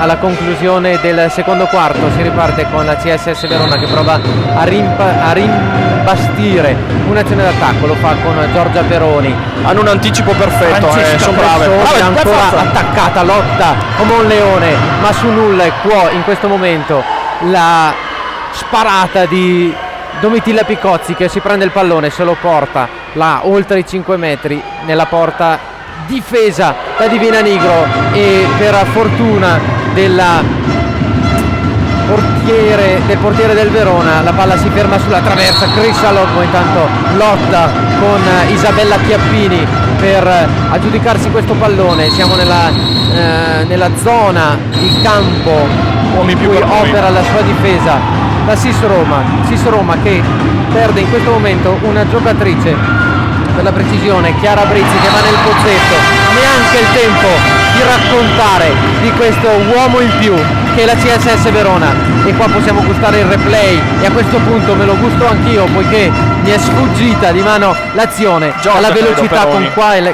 del secondo quarto. Si riparte con la CSS Verona che prova a rimbastire un'azione d'attacco, lo fa con Giorgia Peroni. Hanno un anticipo perfetto, sono brave. Ancora attaccata, lotta come un leone, ma su nulla, e qua in questo momento la sparata di Domitilla Picozzi che si prende il pallone, se lo porta là oltre i 5 metri nella porta difesa da Divina Nigro, e per fortuna del portiere del Verona la palla si ferma sulla traversa. Chris Alogbo intanto lotta con Isabella Chiappini per aggiudicarsi questo pallone. Siamo nella zona di campo in cui opera la sua difesa la SIS Roma che perde in questo momento una giocatrice, per la precisione Chiara Brizzi, che va nel pozzetto. Neanche il tempo di raccontare di questo uomo in più che è la CSS Verona, e qua possiamo gustare il replay, e a questo punto me lo gusto anch'io poiché mi è sfuggita di mano l'azione alla velocità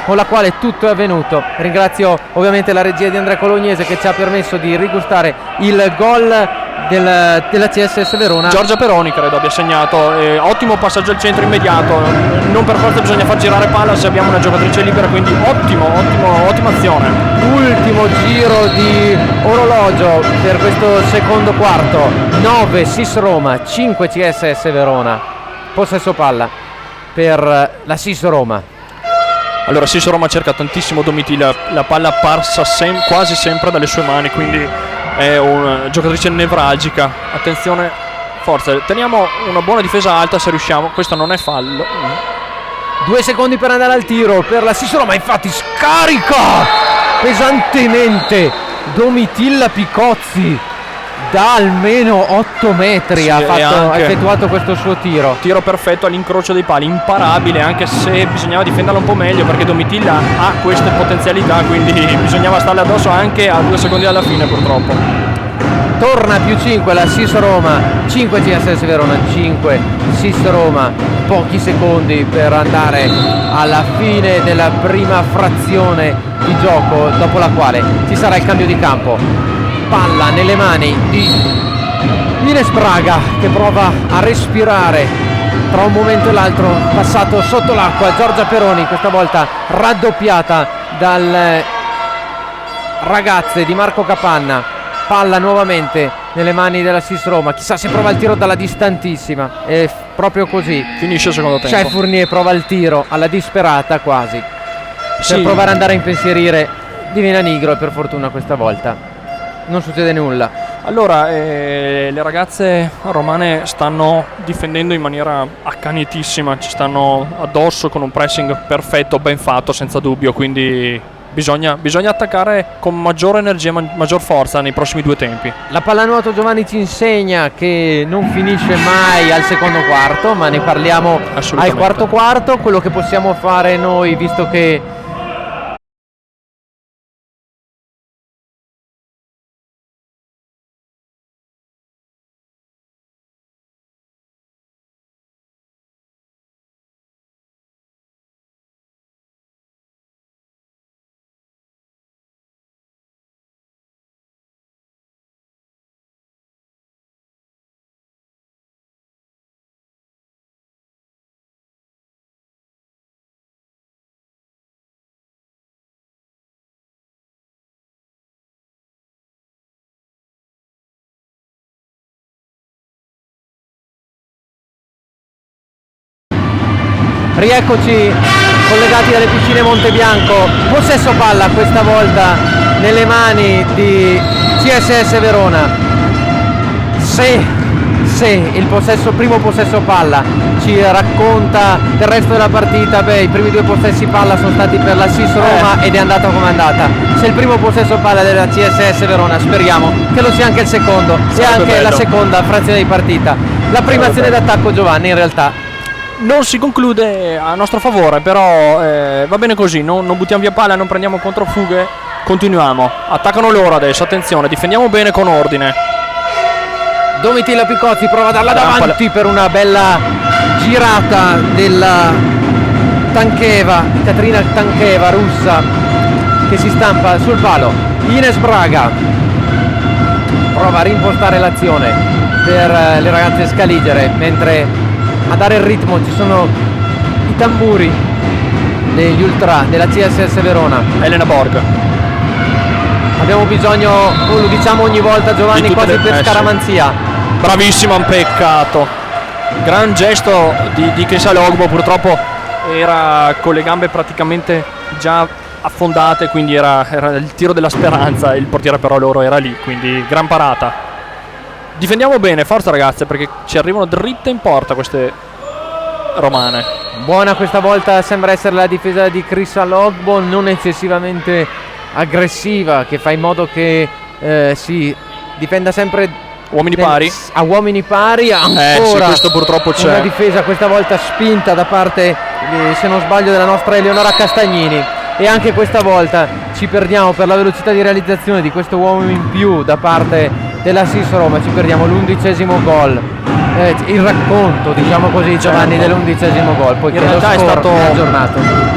con la quale tutto è avvenuto. Ringrazio ovviamente la regia di Andrea Colognese che ci ha permesso di rigustare il gol della CSS Verona. Giorgia Peroni credo abbia segnato, ottimo passaggio al centro immediato, non per forza bisogna far girare palla se abbiamo una giocatrice libera, quindi ottima azione. Ultimo giro di orologio per questo secondo quarto, 9 SIS Roma, 5 CSS Verona. Possesso palla per la SIS Roma. Allora SIS Roma cerca tantissimo Domitilla, la palla passa quasi sempre dalle sue mani, quindi è una giocatrice nevralgica. Attenzione, forza, teniamo una buona difesa alta se riusciamo. Questo non è fallo. 2 secondi per andare al tiro per la SIS Roma, infatti scarica pesantemente Domitilla Picozzi da almeno 8 metri. Sì, ha effettuato questo suo tiro perfetto all'incrocio dei pali, imparabile, anche se bisognava difenderla un po' meglio perché Domitilla ha queste potenzialità, quindi bisognava starle addosso anche a 2 secondi alla fine. Purtroppo torna più 5 la SIS Roma, 5 CSS Verona, 5 SIS Roma. Pochi secondi per andare alla fine della prima frazione di gioco, dopo la quale ci sarà il cambio di campo. Palla nelle mani di Ines Braga che prova a respirare tra un momento e l'altro, passato sotto l'acqua. Giorgia Peroni, questa volta raddoppiata dal ragazze di Marco Capanna. Palla nuovamente nelle mani della SIS Roma, chissà se prova il tiro dalla distantissima, e proprio così finisce il secondo tempo. Chai Fournier prova il tiro alla disperata quasi, per provare ad andare a impensierire Divina Nigro, e per fortuna questa volta non succede nulla. Allora le ragazze romane stanno difendendo in maniera accanitissima, ci stanno addosso con un pressing perfetto, ben fatto senza dubbio, quindi bisogna attaccare con maggiore energia, maggior forza nei prossimi 2 tempi. La pallanuoto Giovanni ci insegna che non finisce mai al secondo quarto, ma ne parliamo al quarto quarto. Quello che possiamo fare noi, visto che rieccoci collegati dalle piscine Montebianco. Possesso palla questa volta nelle mani di CSS Verona. Se se il primo possesso palla ci racconta del resto della partita, i primi 2 possessi palla sono stati per la SIS Roma ed è andata come è andata. Se il primo possesso palla della CSS Verona, speriamo che lo sia anche il secondo e anche bello. la seconda frazione di partita. La prima azione d'attacco, Giovanni, in realtà non si conclude a nostro favore, però va bene così, non buttiamo via palla, non prendiamo controfughe, continuiamo. Attaccano loro adesso, attenzione, difendiamo bene con ordine. Domitilla Picozzi prova a darla davanti per una bella girata della Tancheva, Katrina Tancheva, russa, che si stampa sul palo. Ines Braga prova a rimpostare l'azione per le ragazze scaligere, mentre a dare il ritmo ci sono i tamburi degli ultra della CSS Verona. Elena Borg. Abbiamo bisogno, lo diciamo ogni volta, Giovanni, quasi per scaramanzia. Bravissima, un peccato. Gran gesto di Chris Alogbo, purtroppo era con le gambe praticamente già affondate, quindi era il tiro della speranza, il portiere però loro era lì, quindi gran parata. Difendiamo bene, forza ragazze, perché ci arrivano dritte in porta queste romane. Buona questa volta sembra essere la difesa di Chris Alogbo, non eccessivamente aggressiva, che fa in modo che si difenda sempre uomini pari, a uomini pari. Ancora sì, questo purtroppo c'è una difesa questa volta spinta da parte se non sbaglio della nostra Eleonora Castagnini, e anche questa volta ci perdiamo per la velocità di realizzazione di questo uomo in più da parte della SIS Roma. Ci perdiamo l'11° gol, il racconto, diciamo così, Giovanni, dell'11° gol, poiché in realtà è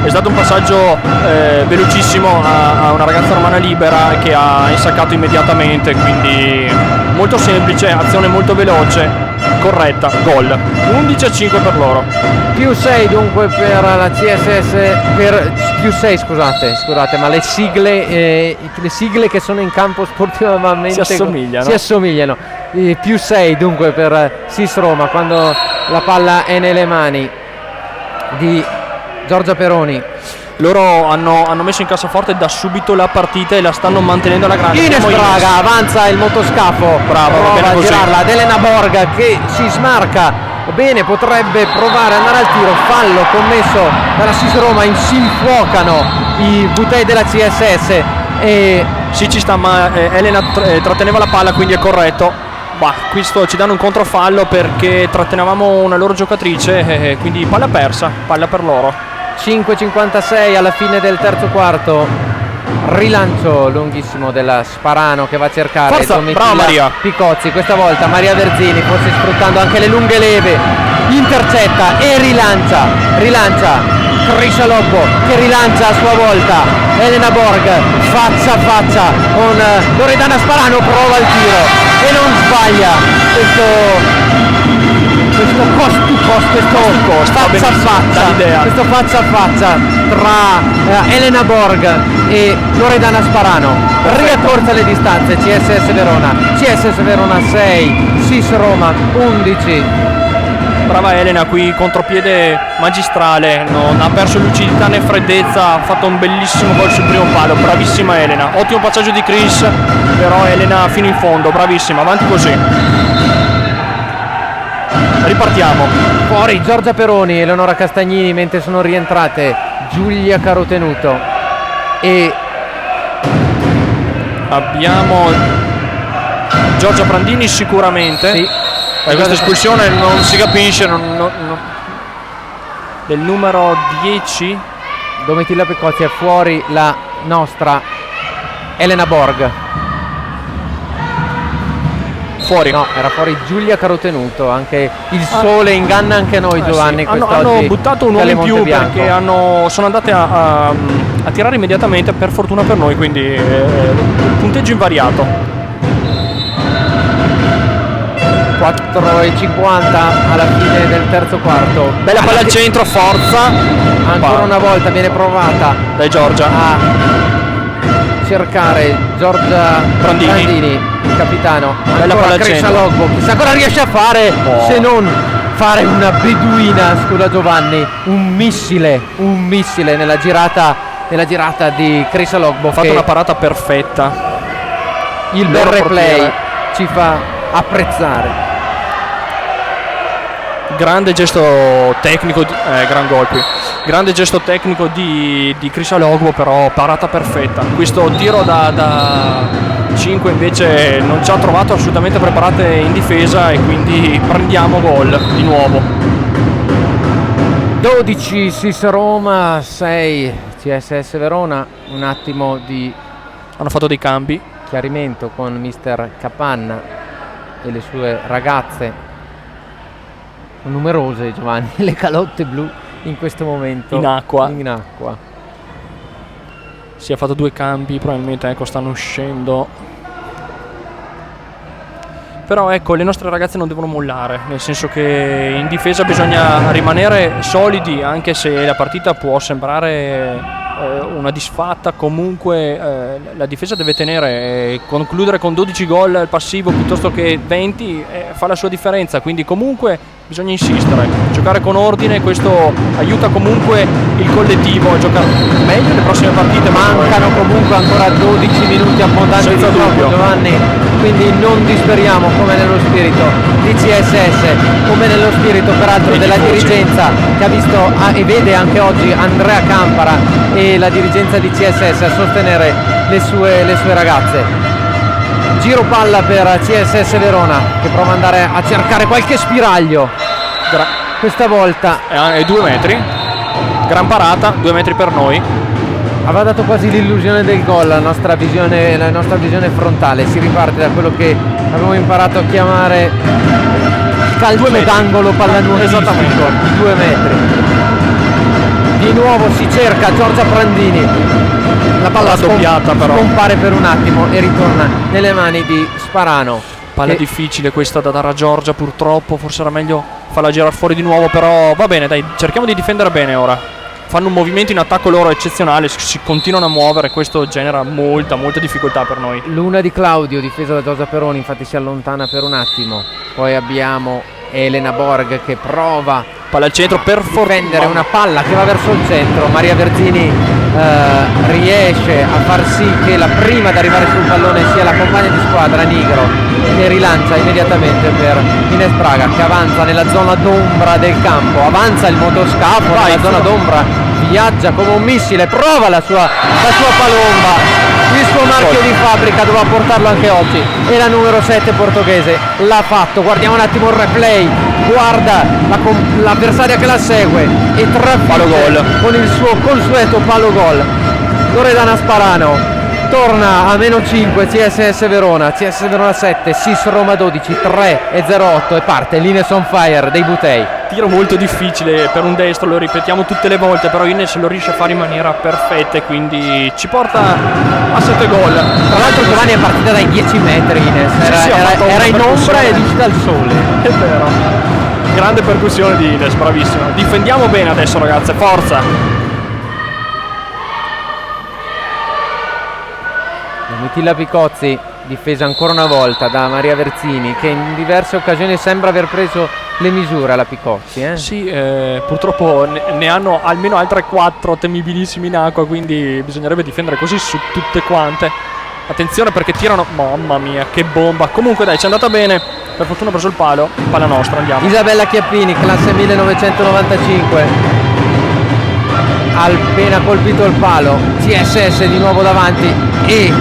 stato un passaggio velocissimo a una ragazza romana libera che ha insaccato immediatamente, quindi molto semplice, azione molto veloce, corretta, gol. 11-5 per loro. Più 6 dunque per la CSS, più 6 scusate, ma le sigle che sono in campo sportivamente si assomigliano. Più 6 dunque per SIS Roma quando la palla è nelle mani di Giorgia Peroni. Loro hanno messo in cassaforte da subito la partita e la stanno mantenendo alla grande. Ines Braga avanza il motoscafo, prova a girarla ad Elena Borga che si smarca bene, potrebbe provare ad andare al tiro, fallo commesso dalla SIS Roma, si infuocano i butei della CSS e sì, ci sta, ma Elena tratteneva la palla, quindi è corretto. Questo ci danno un controfallo perché trattenevamo una loro giocatrice, quindi palla persa, palla per loro. 5:56 alla fine del terzo quarto. Rilancio lunghissimo della Sparano che va a cercare forza, brava Maria Picozzi, questa volta Maria Verzini, forse sfruttando anche le lunghe leve, intercetta e rilancia Chris Alogbo che rilancia a sua volta. Elena Borg faccia a faccia con Loredana Sparano, prova il tiro e non sbaglia. Questo faccia a faccia tra Elena Borg e Loredana Sparano. Riaccorta le distanze. CSS Verona 6, SIS Roma 11. Brava Elena, qui contropiede magistrale, non ha perso lucidità né freddezza, ha fatto un bellissimo gol sul primo palo. Bravissima Elena, ottimo passaggio di Chris, però Elena fino in fondo, bravissima, avanti così. Ripartiamo. Fuori Giorgia Peroni, Eleonora Castagnini, mentre sono rientrate Giulia Carotenuto e abbiamo Giorgia Prandini sicuramente. Sì. Questa espulsione non si capisce, del numero 10 Domitilla Picozzi, è fuori la nostra Elena Borg. Fuori. No, era fuori Giulia Carotenuto. Anche il sole inganna anche noi, Giovanni. Sì. Hanno buttato un uomo in più perché sono andate a tirare immediatamente, per fortuna per noi, quindi punteggio invariato. 4:50 alla fine del terzo quarto. Bella palla al centro, forza. Ancora una volta viene provata dai Giorgia a cercare Giorgia Prandini, il capitano. Bella palla al centro. Alogbo, chissà cosa riesce a fare, se non fare una beduina, scusa Giovanni, un missile nella girata di Chris Alogbo. Ha fatto una parata perfetta. Il bel replay ci fa apprezzare. Grande gesto tecnico, gran gol qui. Grande gesto tecnico di Crisaloglu, però parata perfetta. Questo tiro da 5 invece non ci ha trovato assolutamente preparate in difesa e quindi prendiamo gol di nuovo. 12 SIS Roma, 6 CSS Verona. Un attimo di Hanno fatto dei cambi. chiarimento con mister Capanna e le sue ragazze. Sono numerose, Giovanni, le calotte blu in questo momento In acqua. Si è fatto 2 cambi, probabilmente stanno uscendo. Però ecco, le nostre ragazze non devono mollare, nel senso che in difesa bisogna rimanere solidi, anche se la partita può sembrare una disfatta. Comunque la difesa deve tenere, e concludere con 12 gol al passivo piuttosto che 20 fa la sua differenza, quindi comunque bisogna insistere, giocare con ordine. Questo aiuta comunque il collettivo a giocare meglio le prossime partite. Mancano comunque ancora 12 minuti abbondanti di Senza gioco, dubbio. Giovanni, quindi non disperiamo, come nello spirito di CSS, come nello spirito peraltro Dei della tifosi. dirigenza che ha visto e vede anche oggi Andrea Campara e la dirigenza di CSS a sostenere le sue ragazze. Giro palla per CSS Verona che prova ad andare a cercare qualche spiraglio. Questa volta È 2 metri, gran parata, 2 metri per noi. aveva dato quasi l'illusione del gol la nostra visione frontale. Si riparte da quello che abbiamo imparato a chiamare calcio 2 metri. d'angolo pallanuotistico. Esattamente. 2 metri. Di nuovo si cerca Giorgia Prandini. La palla Raddoppiata, però. scompare per un attimo e ritorna nelle mani di Sparano. Palla che- difficile questa da dare a Giorgia, purtroppo. Forse era meglio farla girare fuori di nuovo, però va bene, dai, cerchiamo di difendere bene ora. Fanno un movimento in attacco loro eccezionale, si continuano a muovere, questo genera molta difficoltà per noi. L'una di Claudio, difesa da Giorgia Peroni, infatti si allontana per un attimo. Poi abbiamo Elena Borg che prova Palla al centro, per difendere fortuna. una palla che va verso il centro. Maria Verzini riesce a far sì che la prima ad arrivare sul pallone sia la compagna di squadra Nigro, che rilancia immediatamente per Ines Braga, che avanza nella zona d'ombra del campo. Avanza il motoscafo nella zona d'ombra, viaggia come un missile, prova la sua palomba. Il suo marchio di fabbrica, doveva portarlo anche oggi, e la numero 7 portoghese l'ha fatto. Guardiamo un attimo il replay, guarda l'avversaria che la segue e Palo trafigge gol. con il suo consueto palo gol. Loredana Sparano torna a -5, CSS Verona 7, SIS Roma 12, 3:08 e parte l'Ines on fire dei Butei. Tiro molto difficile per un destro, lo ripetiamo tutte le volte, però Ines lo riesce a fare in maniera perfetta e quindi ci porta a 7 gol. Tra l'altro Giovanni è partita dai 10 metri Ines, Sì, ha fatto era una in ombra percussione. ed uscita al sole. È vero. Grande percussione di Ines, bravissima. Difendiamo bene adesso, ragazze, forza. Mitilla Picozzi, difesa ancora una volta da Maria Verzini, che in diverse occasioni sembra aver preso le misure alla Picozzi. Sì, purtroppo ne hanno almeno altre 4 temibilissime in acqua, quindi bisognerebbe difendere così su tutte quante. Attenzione perché tirano, mamma mia, che bomba. Comunque dai, ci è andata bene, per fortuna ha preso il palo, palla nostra, andiamo. Isabella Chiappini, classe 1995, ha appena colpito il palo. CSS di nuovo davanti e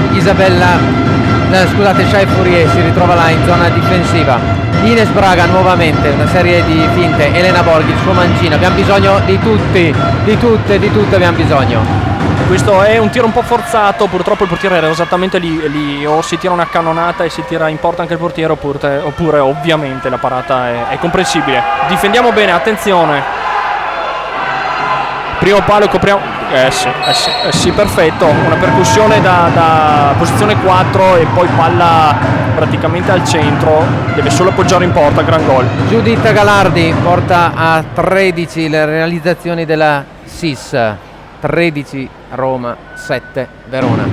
Shai Fourier si ritrova là in zona difensiva. Ines Braga nuovamente, una serie di finte. Elena Borghi, il suo mancino. Abbiamo bisogno di tutti, di tutte abbiamo bisogno. Questo è un tiro un po' forzato, purtroppo il portiere era esattamente lì, o si tira una cannonata e si tira in porta anche il portiere, oppure ovviamente la parata è comprensibile. Difendiamo bene, attenzione. Primo palo, copriamo. Sì, perfetto. Una percussione da posizione 4 e poi palla praticamente al centro. Deve solo appoggiare in porta, gran gol. Giuditta Galardi porta a 13 le realizzazioni della SIS. 13 Roma, 7 Verona.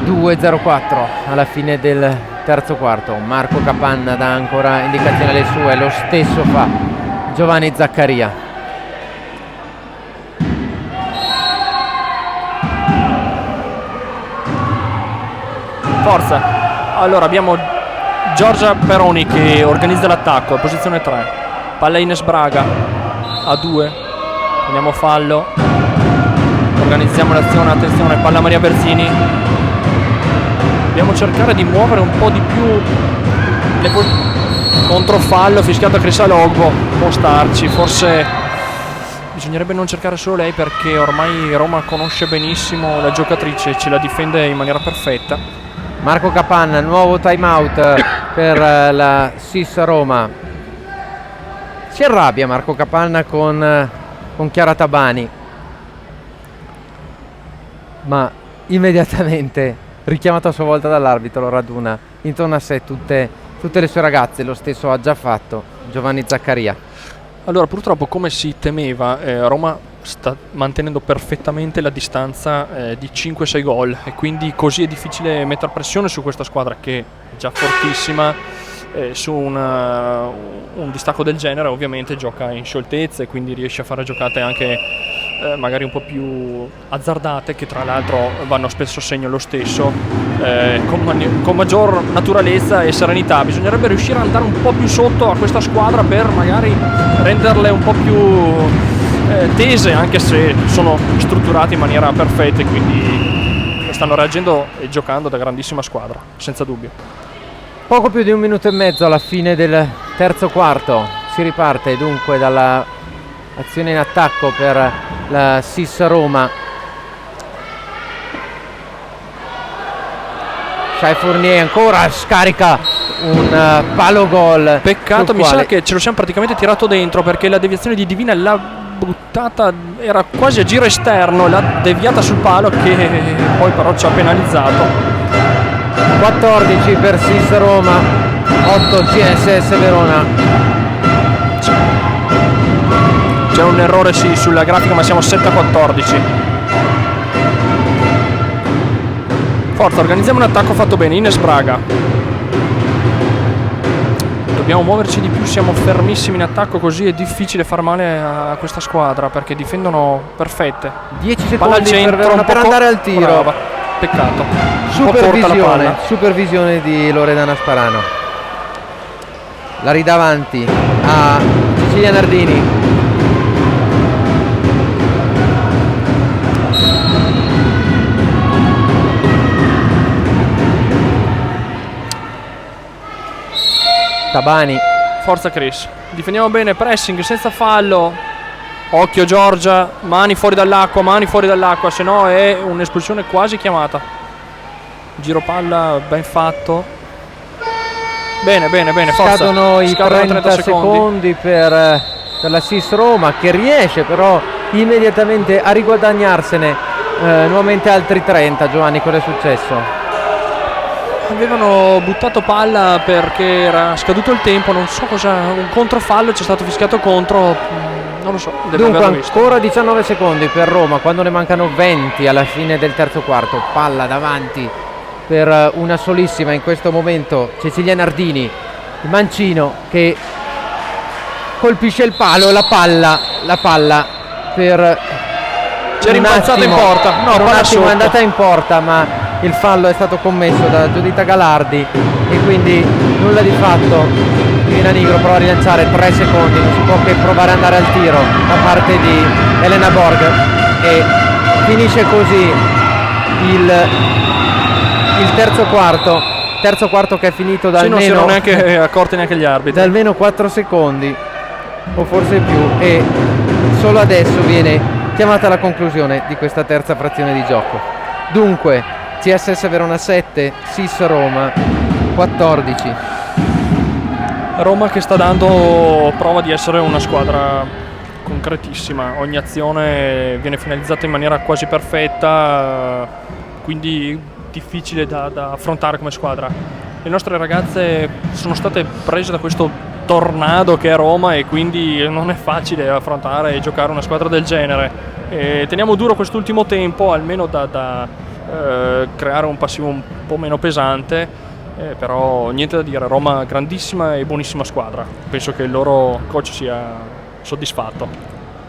2:04 alla fine del terzo quarto. Marco Capanna dà ancora indicazioni alle sue, lo stesso fa Giovanni Zaccaria. Forza. Allora abbiamo Giorgia Peroni che organizza l'attacco, posizione 3, palla Ines Braga a 2, andiamo fallo, organizziamo l'azione, attenzione, palla Maria Berzini, dobbiamo cercare di muovere un po' di più controfallo fischiato a Crisa Logbo, può starci, forse bisognerebbe non cercare solo lei perché ormai Roma conosce benissimo la giocatrice, ce la difende in maniera perfetta. Marco Capanna, nuovo time out per la SIS Roma. Si arrabbia Marco Capanna con Chiara Tabani, ma immediatamente richiamato a sua volta dall'arbitro lo raduna intorno a sé tutte le sue ragazze. Lo stesso ha già fatto Giovanni Zaccaria. Allora, purtroppo, come si temeva, Roma sta mantenendo perfettamente la distanza di 5-6 gol e quindi così è difficile mettere pressione su questa squadra che è già fortissima. Su un distacco del genere ovviamente gioca in scioltezza e quindi riesce a fare giocate anche magari un po' più azzardate, che tra l'altro vanno spesso a segno lo stesso, con maggior naturalezza e serenità. Bisognerebbe riuscire ad andare un po' più sotto a questa squadra per magari renderle un po' più tese, anche se sono strutturate in maniera perfetta e quindi stanno reagendo e giocando da grandissima squadra, senza dubbio. Poco più di 1 minuto e mezzo alla fine del terzo quarto, si riparte dunque dalla azione in attacco per la SIS Roma. Shai Fournier ancora scarica un palo gol. Peccato, mi sa che ce lo siamo praticamente tirato dentro perché la deviazione di Divina l'ha buttata, era quasi a giro esterno, l'ha deviata sul palo che poi però ci ha penalizzato. 14 per SIS Roma, 8 CSS Verona. C'è un errore sì sulla grafica, ma siamo 7-14. Forza, organizziamo un attacco fatto bene. Ines Braga, dobbiamo muoverci di più, siamo fermissimi in attacco, così è difficile far male a questa squadra perché difendono perfette. 10 secondi per Verona per andare al tiro. Brava. Peccato, supervisione di Loredana Sparano. La ridà avanti a Cecilia Nardini. Tabani. Forza Chris, difendiamo bene, pressing senza fallo. Occhio Giorgia, mani fuori dall'acqua, se no è un'espulsione quasi chiamata. Giro palla ben fatto. Bene, forza. Scadono i 30 secondi per la SIS Roma, che riesce però immediatamente a riguadagnarsene nuovamente altri 30. Giovanni, cosa è successo? Avevano buttato palla perché era scaduto il tempo, non so cosa, un controfallo c'è stato fischiato contro. Non lo so, dunque ancora 19 secondi per Roma quando ne mancano 20 alla fine del terzo quarto. Palla davanti per una solissima in questo momento Cecilia Nardini, il mancino che colpisce il palo, la palla per c'è rimbalzata in porta, no, per un attimo è andata in porta, ma il fallo è stato commesso da Giuditta Galardi e quindi nulla di fatto. Divina Nigro prova a rilanciare, 3 secondi, non si può che provare ad andare al tiro da parte di Elena Borg e finisce così il terzo quarto che è finito da non si almeno erano neanche accorti neanche gli arbitri, da almeno 4 secondi o forse più, e solo adesso viene chiamata la conclusione di questa terza frazione di gioco. Dunque CSS Verona 7, SIS Roma 14. Roma che sta dando prova di essere una squadra concretissima, ogni azione viene finalizzata in maniera quasi perfetta, quindi difficile da affrontare come squadra. Le nostre ragazze sono state prese da questo tornado che è Roma e quindi non è facile affrontare e giocare una squadra del genere. Teniamo duro quest'ultimo tempo, almeno da creare un passivo un po' meno pesante. Però niente da dire, Roma grandissima e buonissima squadra, penso che il loro coach sia soddisfatto.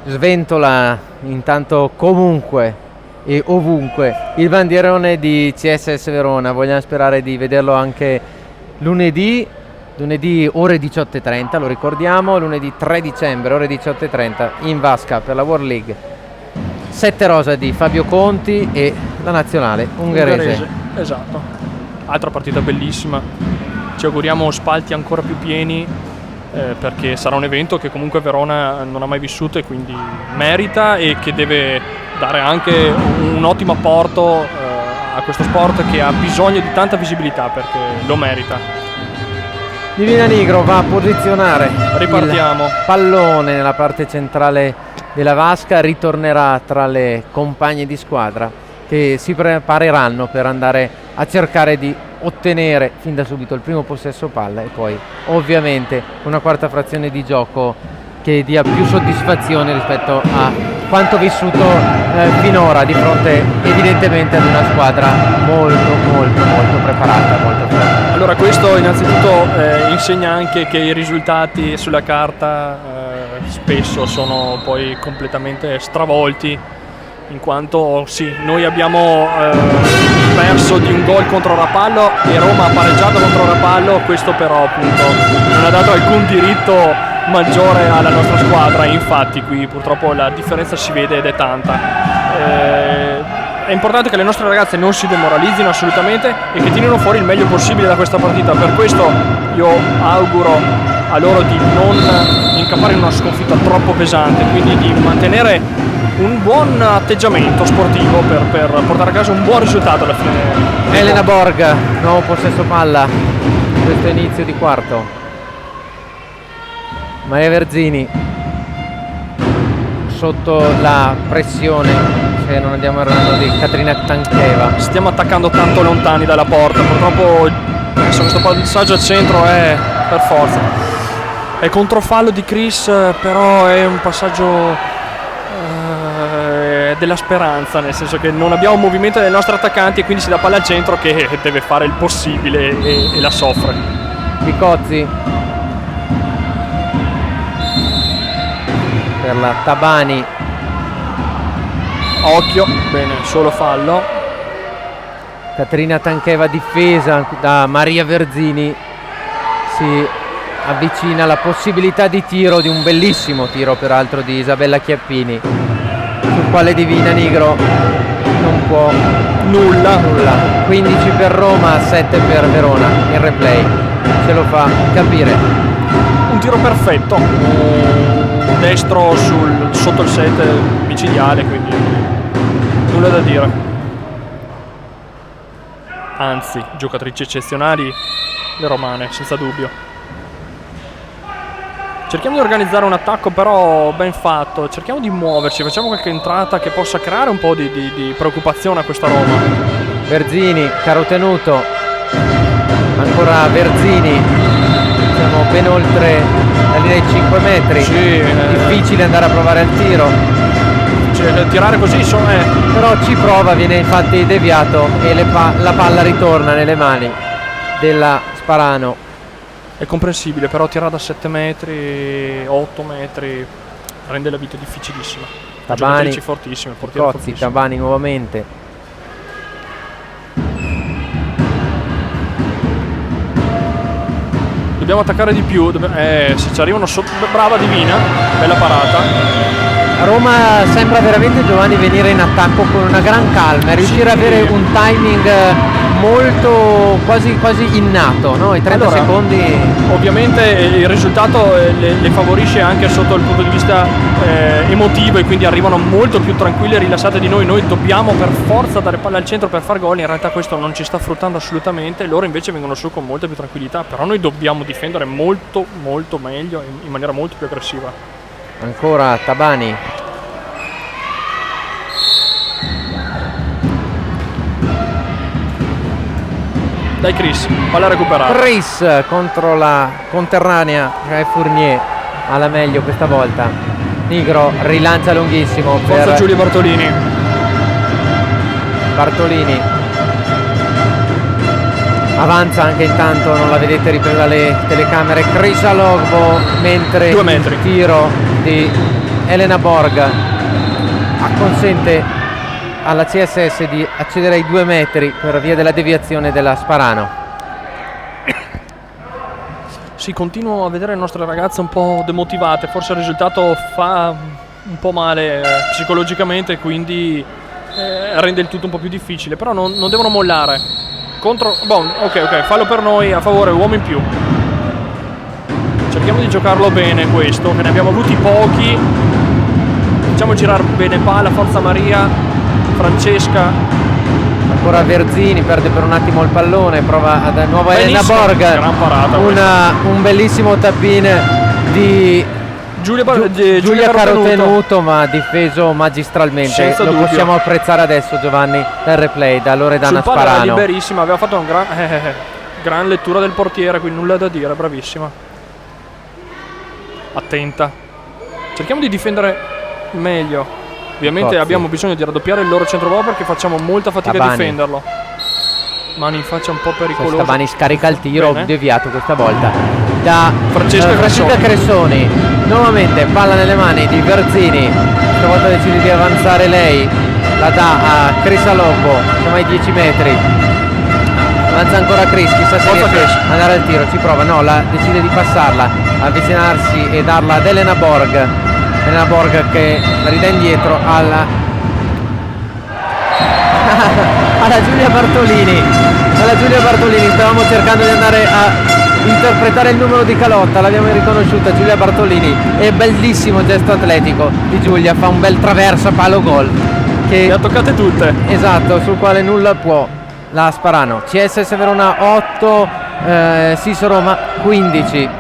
Sventola intanto comunque e ovunque il bandierone di CSS Verona, vogliamo sperare di vederlo anche lunedì lunedì ore 18:30, lo ricordiamo, lunedì 3 dicembre ore 18:30 in vasca per la World League. 7 rosa di Fabio Conti e la nazionale ungherese. Esatto, altra partita bellissima, ci auguriamo spalti ancora più pieni, perché sarà un evento che comunque Verona non ha mai vissuto e quindi merita, e che deve dare anche un ottimo apporto a questo sport che ha bisogno di tanta visibilità, perché lo merita. Divina Nigro va a posizionare Ripartiamo. il pallone nella parte centrale della vasca, ritornerà tra le compagne di squadra che si prepareranno per andare a cercare di ottenere fin da subito il primo possesso palla e poi ovviamente una quarta frazione di gioco che dia più soddisfazione rispetto a quanto vissuto finora, di fronte evidentemente ad una squadra molto preparata, molto forte. Allora, questo innanzitutto insegna anche che i risultati sulla carta spesso sono poi completamente stravolti, in quanto sì, noi abbiamo perso di un gol contro Rapallo e Roma ha pareggiato contro Rapallo, questo però appunto non ha dato alcun diritto maggiore alla nostra squadra, infatti qui purtroppo la differenza si vede ed è tanta. È importante che le nostre ragazze non si demoralizzino assolutamente e che tirino fuori il meglio possibile da questa partita. Per questo io auguro a loro di non incappare in una sconfitta troppo pesante, quindi di mantenere un buon atteggiamento sportivo per portare a casa un buon risultato alla fine. Elena Borg, nuovo possesso palla in questo inizio di quarto. Maria Verzini sotto la pressione, se non andiamo errando, di Katrina Tancheva. Stiamo attaccando tanto lontani dalla porta, purtroppo adesso questo passaggio al centro è per forza. È controfallo di Chris, però è un passaggio della speranza, nel senso che non abbiamo movimento dei nostri attaccanti e quindi si dà palla al centro che deve fare il possibile e la soffre. Picozzi per la Tabani, occhio, bene, solo fallo. Katrina Tancheva difesa da Maria Verzini, si avvicina alla possibilità di tiro, di un bellissimo tiro peraltro di Isabella Chiappini, sul quale Divina Nigro non può nulla. 15 per Roma, 7 per Verona. Il replay ce lo fa capire. Un tiro perfetto, destro sotto il set micidiale, quindi nulla da dire. Anzi, giocatrici eccezionali le romane, senza dubbio. Cerchiamo di organizzare un attacco però ben fatto, cerchiamo di muoverci, facciamo qualche entrata che possa creare un po' di preoccupazione a questa Roma. Verzini, caro tenuto, ancora Verzini, siamo ben oltre la linea di 5 metri, sì, difficile andare a provare il tiro. Cioè, tirare così però ci prova, viene infatti deviato e la palla ritorna nelle mani della Sparano. È comprensibile, però tirare da 7 metri, 8 metri rende la vita difficilissima. Tabani, fortissime, Cozzi, Tabani nuovamente. Dobbiamo attaccare di più, se ci arrivano sotto, brava Divina, bella parata. A Roma sembra veramente, Giovanni, venire in attacco con una gran calma e riuscire ad avere un timing molto quasi innato, no? I 30 secondi. Ovviamente il risultato le favorisce anche sotto il punto di vista emotivo, e quindi arrivano molto più tranquille e rilassate di noi. Noi dobbiamo per forza dare palla al centro per far gol, in realtà questo non ci sta fruttando assolutamente, loro invece vengono su con molta più tranquillità, però noi dobbiamo difendere molto meglio, in maniera molto più aggressiva. Ancora Tabani. Dai Chris, palla recuperata. Chris contro la conterranea Fournier, alla meglio questa volta. Nigro rilancia lunghissimo Forza per Giulia Bartolini. Avanza anche intanto, non la vedete ripresa dalle telecamere, Chris Alogbo, mentre 2 metri. il tiro di Elena Borg consente alla CSS di accedere ai 2 metri per via della deviazione della Sparano. Sì, continuo a vedere le nostre ragazze un po' demotivate, forse il risultato fa un po' male psicologicamente, quindi rende il tutto un po' più difficile, però non devono mollare. Ok, fallo per noi, a favore, uomo in più. Cerchiamo di giocarlo bene questo, che ne abbiamo avuti pochi. Facciamo girare bene palla, forza Maria, Francesca. Ancora Verzini, perde per un attimo il pallone, prova ad nuovo Elena Borg. Gran parata, un bellissimo tappin di Giulia Carotenuto, ma difeso magistralmente. Senza Lo dubbio. possiamo apprezzare adesso, Giovanni, dal replay da Loredana Sul palla era Sparano. liberissima, aveva fatto una gran lettura del portiere, quindi nulla da dire, bravissima. Attenta. Cerchiamo di difendere meglio. Ovviamente Cozzi. abbiamo bisogno di raddoppiare il loro centro perché facciamo molta fatica a Tabani. difenderlo. Mani in faccia un po' pericoloso. Stabani scarica il tiro, Bene. deviato questa volta da Francesca Cressoni. Nuovamente palla nelle mani di Verzini, stavolta decide di avanzare lei, la dà a Crisa Lobbo, siamo ai 10 metri, avanza ancora Chris, chissà se Forza riesce Chris. ad andare al tiro, ci prova, no, decide di passarla, avvicinarsi e darla ad Elena Borg che la ridà indietro alla Giulia Bartolini. Stavamo cercando di andare a interpretare il numero di calotta, l'abbiamo riconosciuta Giulia Bartolini, e bellissimo gesto atletico di Giulia, fa un bel traverso a palo gol Le ha toccate tutte. esatto, sul quale nulla può la Sparano. CSS Verona 8, Siso Roma 15.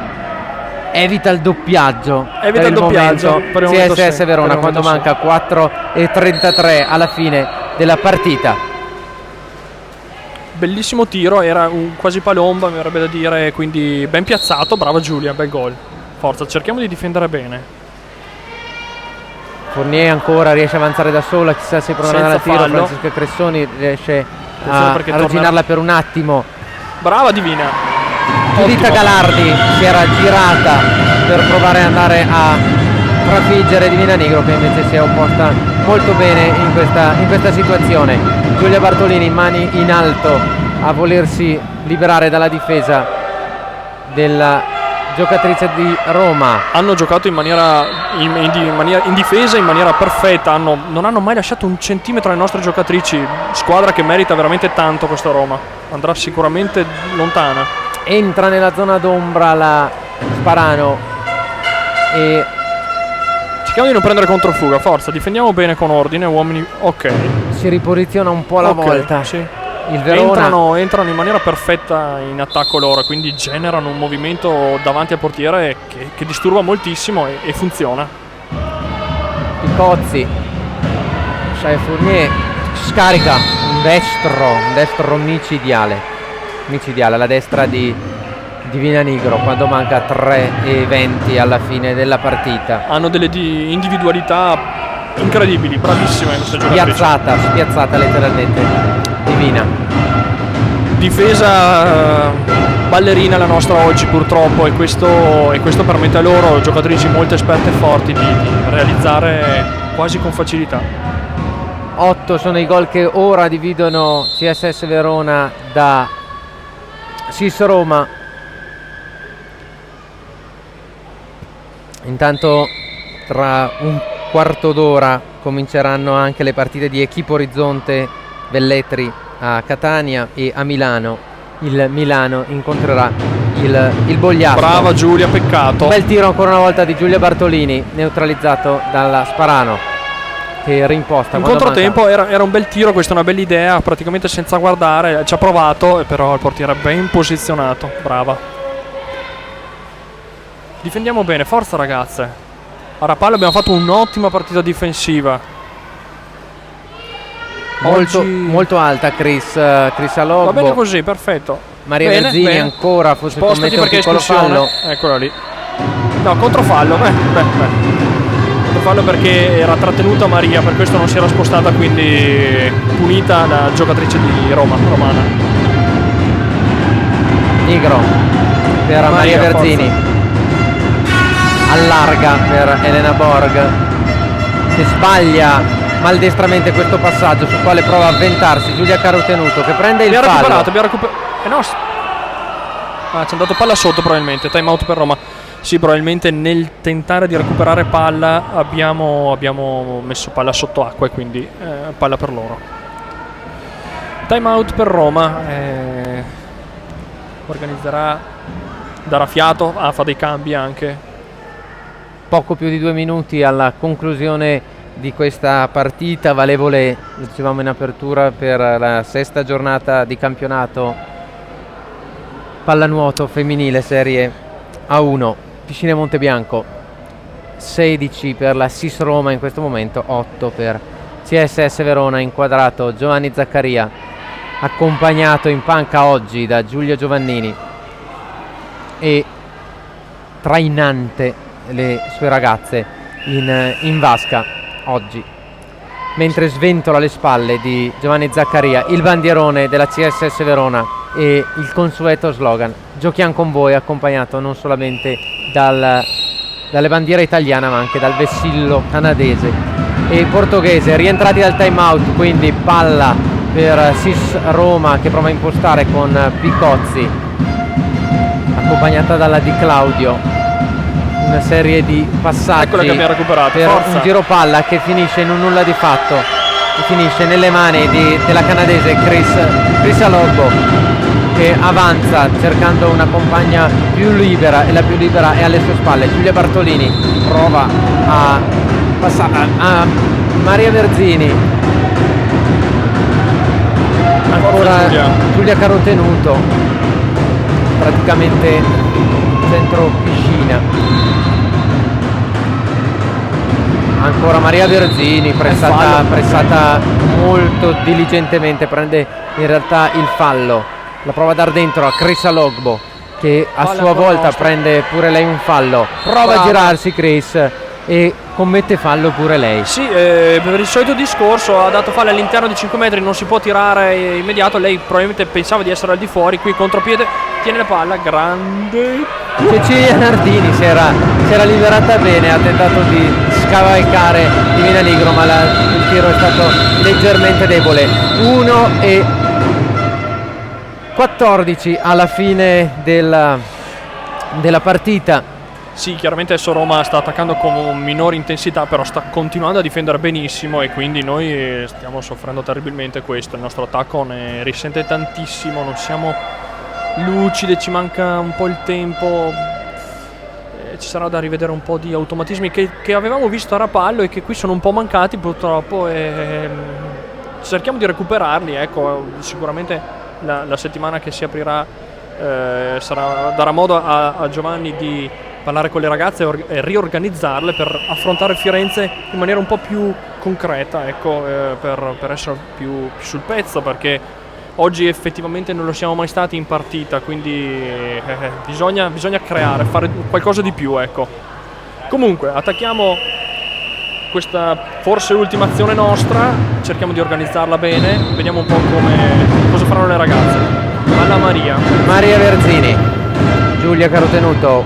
Evita il doppiaggio. Evita il doppiaggio, per il momento CSS sì, Verona per il quando momento manca 4:33 alla fine della partita. Bellissimo tiro, era un quasi palomba, mi verrebbe da dire, quindi ben piazzato, brava Giulia, bel gol. Forza, cerchiamo di difendere bene. Fournier ancora riesce a avanzare da sola, chissà se proverà Senza al tiro. fallo. Francesca Cressoni riesce Attenzione a perché arginarla per un attimo. Brava Divina. Giuditta Ottimo. Galardi si era girata per provare ad andare a trafiggere Divina Nigro, che invece si è opposta molto bene in questa situazione. Giulia Bartolini, mani in alto, a volersi liberare dalla difesa della giocatrice di Roma. Hanno giocato in difesa in maniera perfetta, non hanno mai lasciato un centimetro alle nostre giocatrici. Squadra che merita veramente tanto questa Roma, andrà sicuramente lontana. Entra nella zona d'ombra la Sparano e Cerchiamo di non prendere controfuga, forza, difendiamo bene con ordine, uomini, ok. si riposiziona un po' alla Ok, volta. sì. Il Verona Entrano in maniera perfetta in attacco loro, quindi generano un movimento davanti al portiere che disturba moltissimo e funziona. Picozzi, Shai Fournier scarica un destro micidiale alla destra di Divina Nigro quando manca 3:20 alla fine della partita. Hanno delle individualità incredibili, bravissime queste giocatrici. Spiazzata letteralmente Divina. Difesa ballerina la nostra oggi purtroppo, e questo permette a loro, giocatrici molto esperte e forti, di realizzare quasi con facilità. 8 sono i gol che ora dividono CSS Verona da Siso Roma. Intanto tra un quarto d'ora cominceranno anche le partite di Equipo Orizzonte Velletri a Catania e a Milano. Il Milano incontrerà il Bogliasco. Brava Giulia, peccato. Bel tiro ancora una volta di Giulia Bartolini, neutralizzato dalla Sparano, che rimposta. In quando controtempo era un bel tiro, questa è una bella idea, praticamente senza guardare, ci ha provato, però il portiere è ben posizionato, brava. Difendiamo bene, forza ragazze. A Rapallo abbiamo fatto un'ottima partita difensiva. molto alta Chris Alogbo. Va bene così, perfetto. Maria Bene, Verzini bene. ancora, forse Spostati commette un perché piccolo espulsione. fallo. Eccola lì. No, controfallo. Controfallo perché era trattenuta Maria, per questo non si era spostata, quindi punita la giocatrice di romana. Nigro per Maria Verzini, allarga per Elena Borg, che sbaglia maldestramente questo passaggio, sul quale prova a avventarsi Giulia Carotenuto, che prende il Abbiamo fallo. recuperato, no, ci è andato palla sotto probabilmente, time out per Roma. Sì, probabilmente nel tentare di recuperare palla abbiamo messo palla sotto acqua e quindi palla per loro. Time out per Roma, organizzerà, darà fiato, fa dei cambi anche. Poco più di 2 minuti alla conclusione di questa partita valevole, dicevamo in apertura, per la 6ª giornata di campionato pallanuoto femminile Serie A1. Piscine Montebianco 16 per la SIS Roma in questo momento, 8 per CSS Verona. Inquadrato Giovanni Zaccaria, accompagnato in panca oggi da Giulia Giovannini e trainante le sue ragazze in vasca oggi, mentre sventola alle spalle di Giovanni Zaccaria il bandierone della CSS Verona e il consueto slogan "Giochiamo con voi", accompagnato non solamente dalle bandiere italiane ma anche dal vessillo canadese e portoghese. Rientrati dal time out, quindi palla per SIS Roma che prova a impostare con Picozzi, accompagnata dalla Di Claudio. Una serie di passaggi che abbiamo recuperato per un giro palla che finisce in un nulla di fatto, che finisce nelle mani della canadese Chris Alogbo, che avanza cercando una compagna più libera, e la più libera è alle sue spalle. Giulia Bartolini prova a passare a Maria Verzini, ancora Giulia Carotenuto, praticamente centro piscina. Ancora Maria Verzini, pressata molto diligentemente, prende in realtà il fallo, la prova a dar dentro a Chris Alogbo, che a sua volta prende pure lei un fallo, prova a girarsi Chris e commette fallo pure lei. Sì, per il solito discorso, ha dato fallo all'interno di 5 metri, non si può tirare immediato, lei probabilmente pensava di essere al di fuori, qui contropiede, tiene la palla, grande. Cecilia Nardini si era liberata bene, ha tentato di scavalcare Divina Nigro, ma il tiro è stato leggermente debole. 1:14 alla fine della partita. Sì, chiaramente adesso Roma sta attaccando con minore intensità, però sta continuando a difendere benissimo e quindi noi stiamo soffrendo terribilmente questo. Il nostro attacco ne risente tantissimo, non siamo lucide, ci manca un po' il tempo, ci sarà da rivedere un po' di automatismi che avevamo visto a Rapallo e che qui sono un po' mancati purtroppo, e cerchiamo di recuperarli. Ecco, sicuramente la settimana che si aprirà darà modo a Giovanni di parlare con le ragazze e riorganizzarle per affrontare Firenze in maniera un po' più concreta, ecco, per essere più sul pezzo, perché oggi effettivamente non lo siamo mai stati in partita, quindi bisogna creare, fare qualcosa di più, ecco. Comunque attacchiamo questa forse ultima azione nostra, cerchiamo di organizzarla bene, vediamo un po' cosa faranno le ragazze. Alla Maria Verzini, Giulia Carotenuto,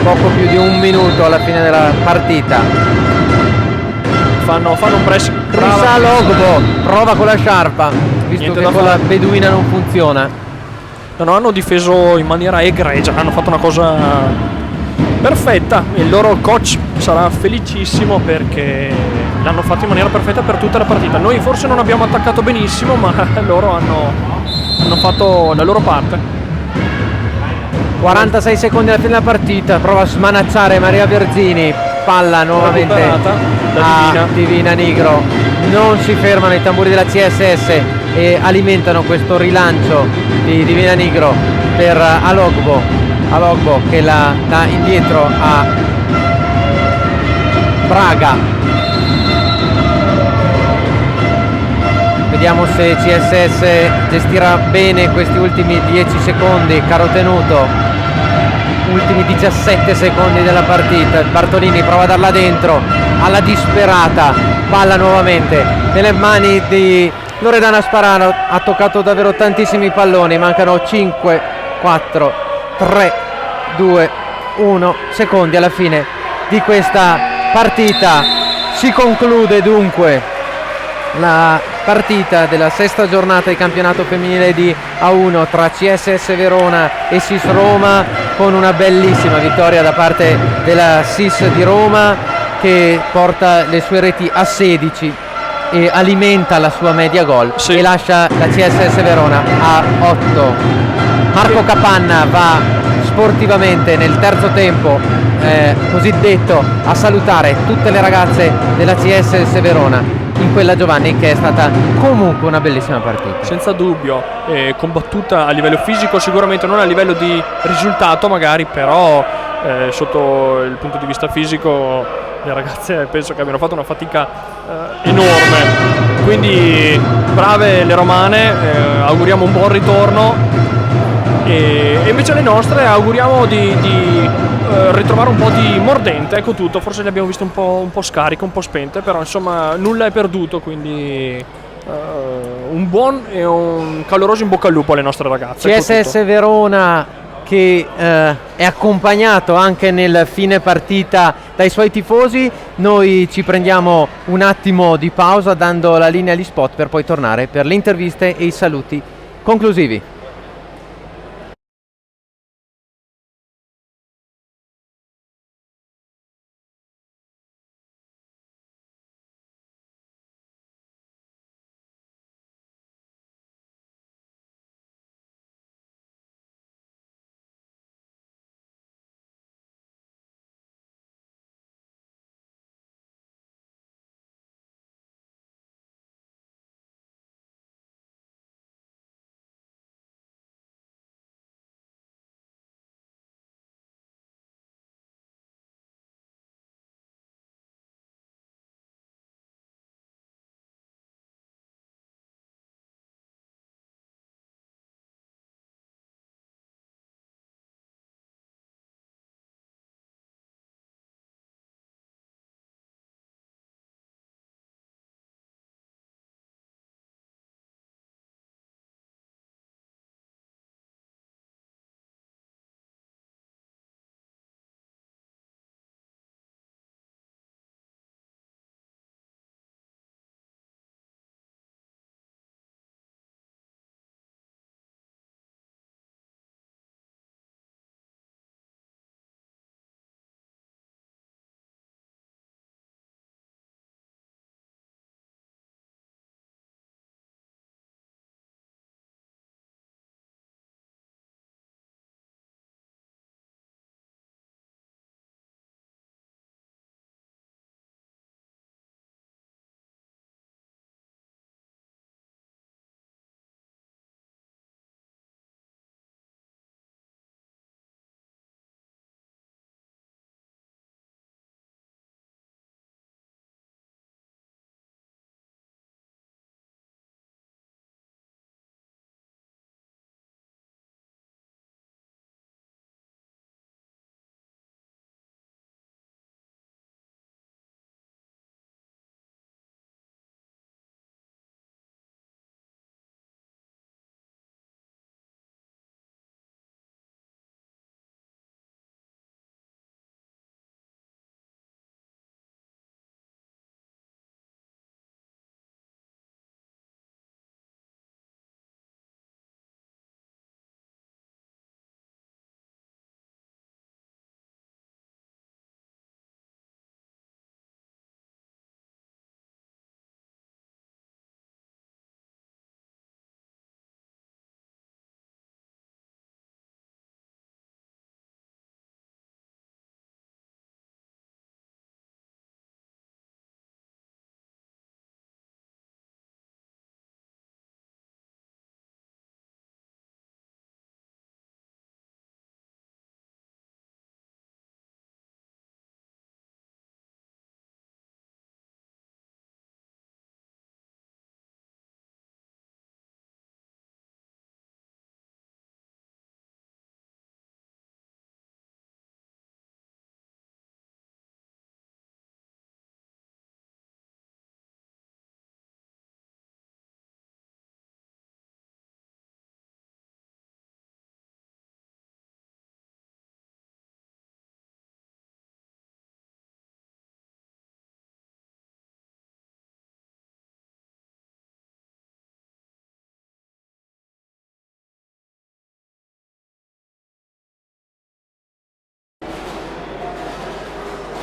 poco più di 1 minuto alla fine della partita. Fanno un press. Chris Logbo prova con la sciarpa, visto che con la beduina non funziona. No, hanno difeso in maniera egregia, hanno fatto una cosa perfetta. Il loro coach sarà felicissimo perché l'hanno fatto in maniera perfetta per tutta la partita. Noi forse non abbiamo attaccato benissimo, ma loro hanno fatto la loro parte. 46 secondi alla fine della partita, prova a smanacciare Maria Verzini, palla nuovamente a Divina Nigro. Non si fermano i tamburi della CSS e alimentano questo rilancio di Divina Nigro per Alogbo che la dà indietro a Braga. Vediamo se CSS gestirà bene questi ultimi 10 secondi. Carotenuto, ultimi 17 secondi della partita. Bartolini prova a darla dentro alla disperata, palla nuovamente nelle mani di Loredana Sparano. Ha toccato davvero tantissimi palloni, mancano 5, 4, 3, 2, 1 secondi alla fine di questa partita. Si conclude dunque la partita della sesta giornata di campionato femminile di A1 tra CSS Verona e SIS Roma, con una bellissima vittoria da parte della SIS di Roma, che porta le sue reti a 16 e alimenta la sua media gol, sì, e lascia la CSS Verona a 8. Marco Capanna va sportivamente nel terzo tempo cosiddetto a salutare tutte le ragazze della CSS Verona in quella Giovanni, che è stata comunque una bellissima partita. senza dubbio, combattuta a livello fisico, sicuramente non a livello di risultato magari, però sotto il punto di vista fisico le ragazze penso che abbiano fatto una fatica enorme, quindi brave le romane, auguriamo un buon ritorno, e invece le nostre auguriamo di ritrovare un po' di mordente, ecco tutto. Forse le abbiamo viste un po' scariche, un po' spente, però insomma nulla è perduto, quindi un buon e un caloroso in bocca al lupo alle nostre ragazze. CSS Verona che è accompagnato anche nel fine partita dai suoi tifosi. Noi ci prendiamo un attimo di pausa dando la linea agli spot, per poi tornare per le interviste e i saluti conclusivi.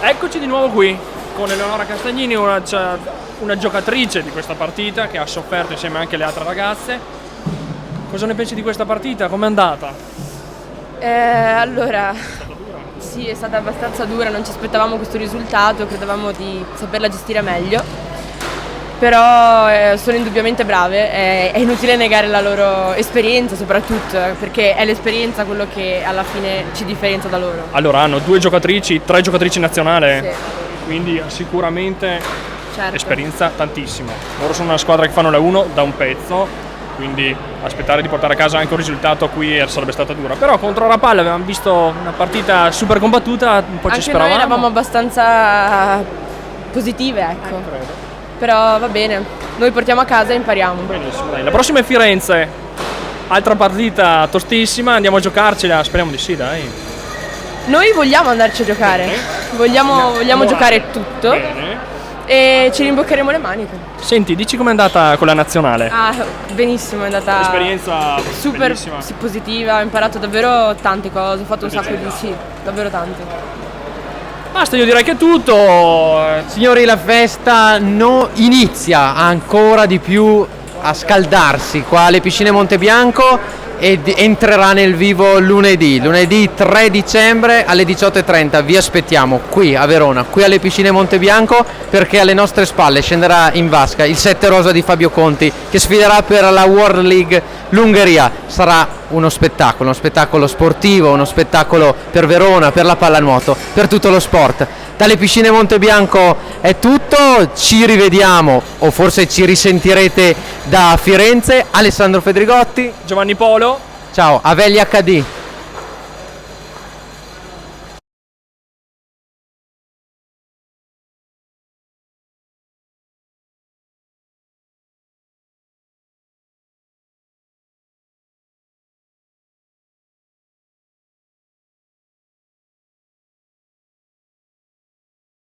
Eccoci di nuovo qui con Eleonora Castagnini, una giocatrice di questa partita che ha sofferto insieme anche alle altre ragazze. Cosa ne pensi di questa partita? Com'è andata? Allora, sì, è stata abbastanza dura, non ci aspettavamo questo risultato, credevamo di saperla gestire meglio, però sono indubbiamente brave, è inutile negare la loro esperienza soprattutto, perché è l'esperienza quello che alla fine ci differenzia da loro. Allora, hanno 3 giocatrici nazionali, Sì. quindi sicuramente Certo. esperienza tantissima. Loro sono una squadra che fanno la 1 da un pezzo, quindi aspettare di portare a casa anche un risultato qui sarebbe stata dura. Però contro Rapallo avevamo visto una partita super combattuta, un po' ci Anche speravamo. noi eravamo abbastanza positive, ecco. Credo. Però va bene, noi portiamo a casa e impariamo. Benissimo, dai. La prossima è Firenze, altra partita tostissima, andiamo a giocarcela, speriamo di sì, dai. Noi vogliamo andarci a giocare, vogliamo giocare tutto Bene. e ci rimboccheremo le maniche. Senti, dici com'è andata con la nazionale? Ah, benissimo, è andata Esperienza super bellissima. sì, positiva, ho imparato davvero tante cose, ho fatto un sacco di sì, davvero tante. Basta, io direi che è tutto. Signori, la festa inizia ancora di più a scaldarsi qua alle piscine Montebianco ed entrerà nel vivo lunedì 3 dicembre alle 18:30. Vi aspettiamo qui a Verona, qui alle piscine Montebianco, perché alle nostre spalle scenderà in vasca il 7 rosa di Fabio Conti che sfiderà per la World League l'Ungheria. Sarà uno spettacolo sportivo, uno spettacolo per Verona, per la pallanuoto, per tutto lo sport. Dalle piscine Montebianco è tutto, ci rivediamo o forse ci risentirete da Firenze. Alessandro Fedrigotti, Giovanni Polo. ciao, Avelli HD.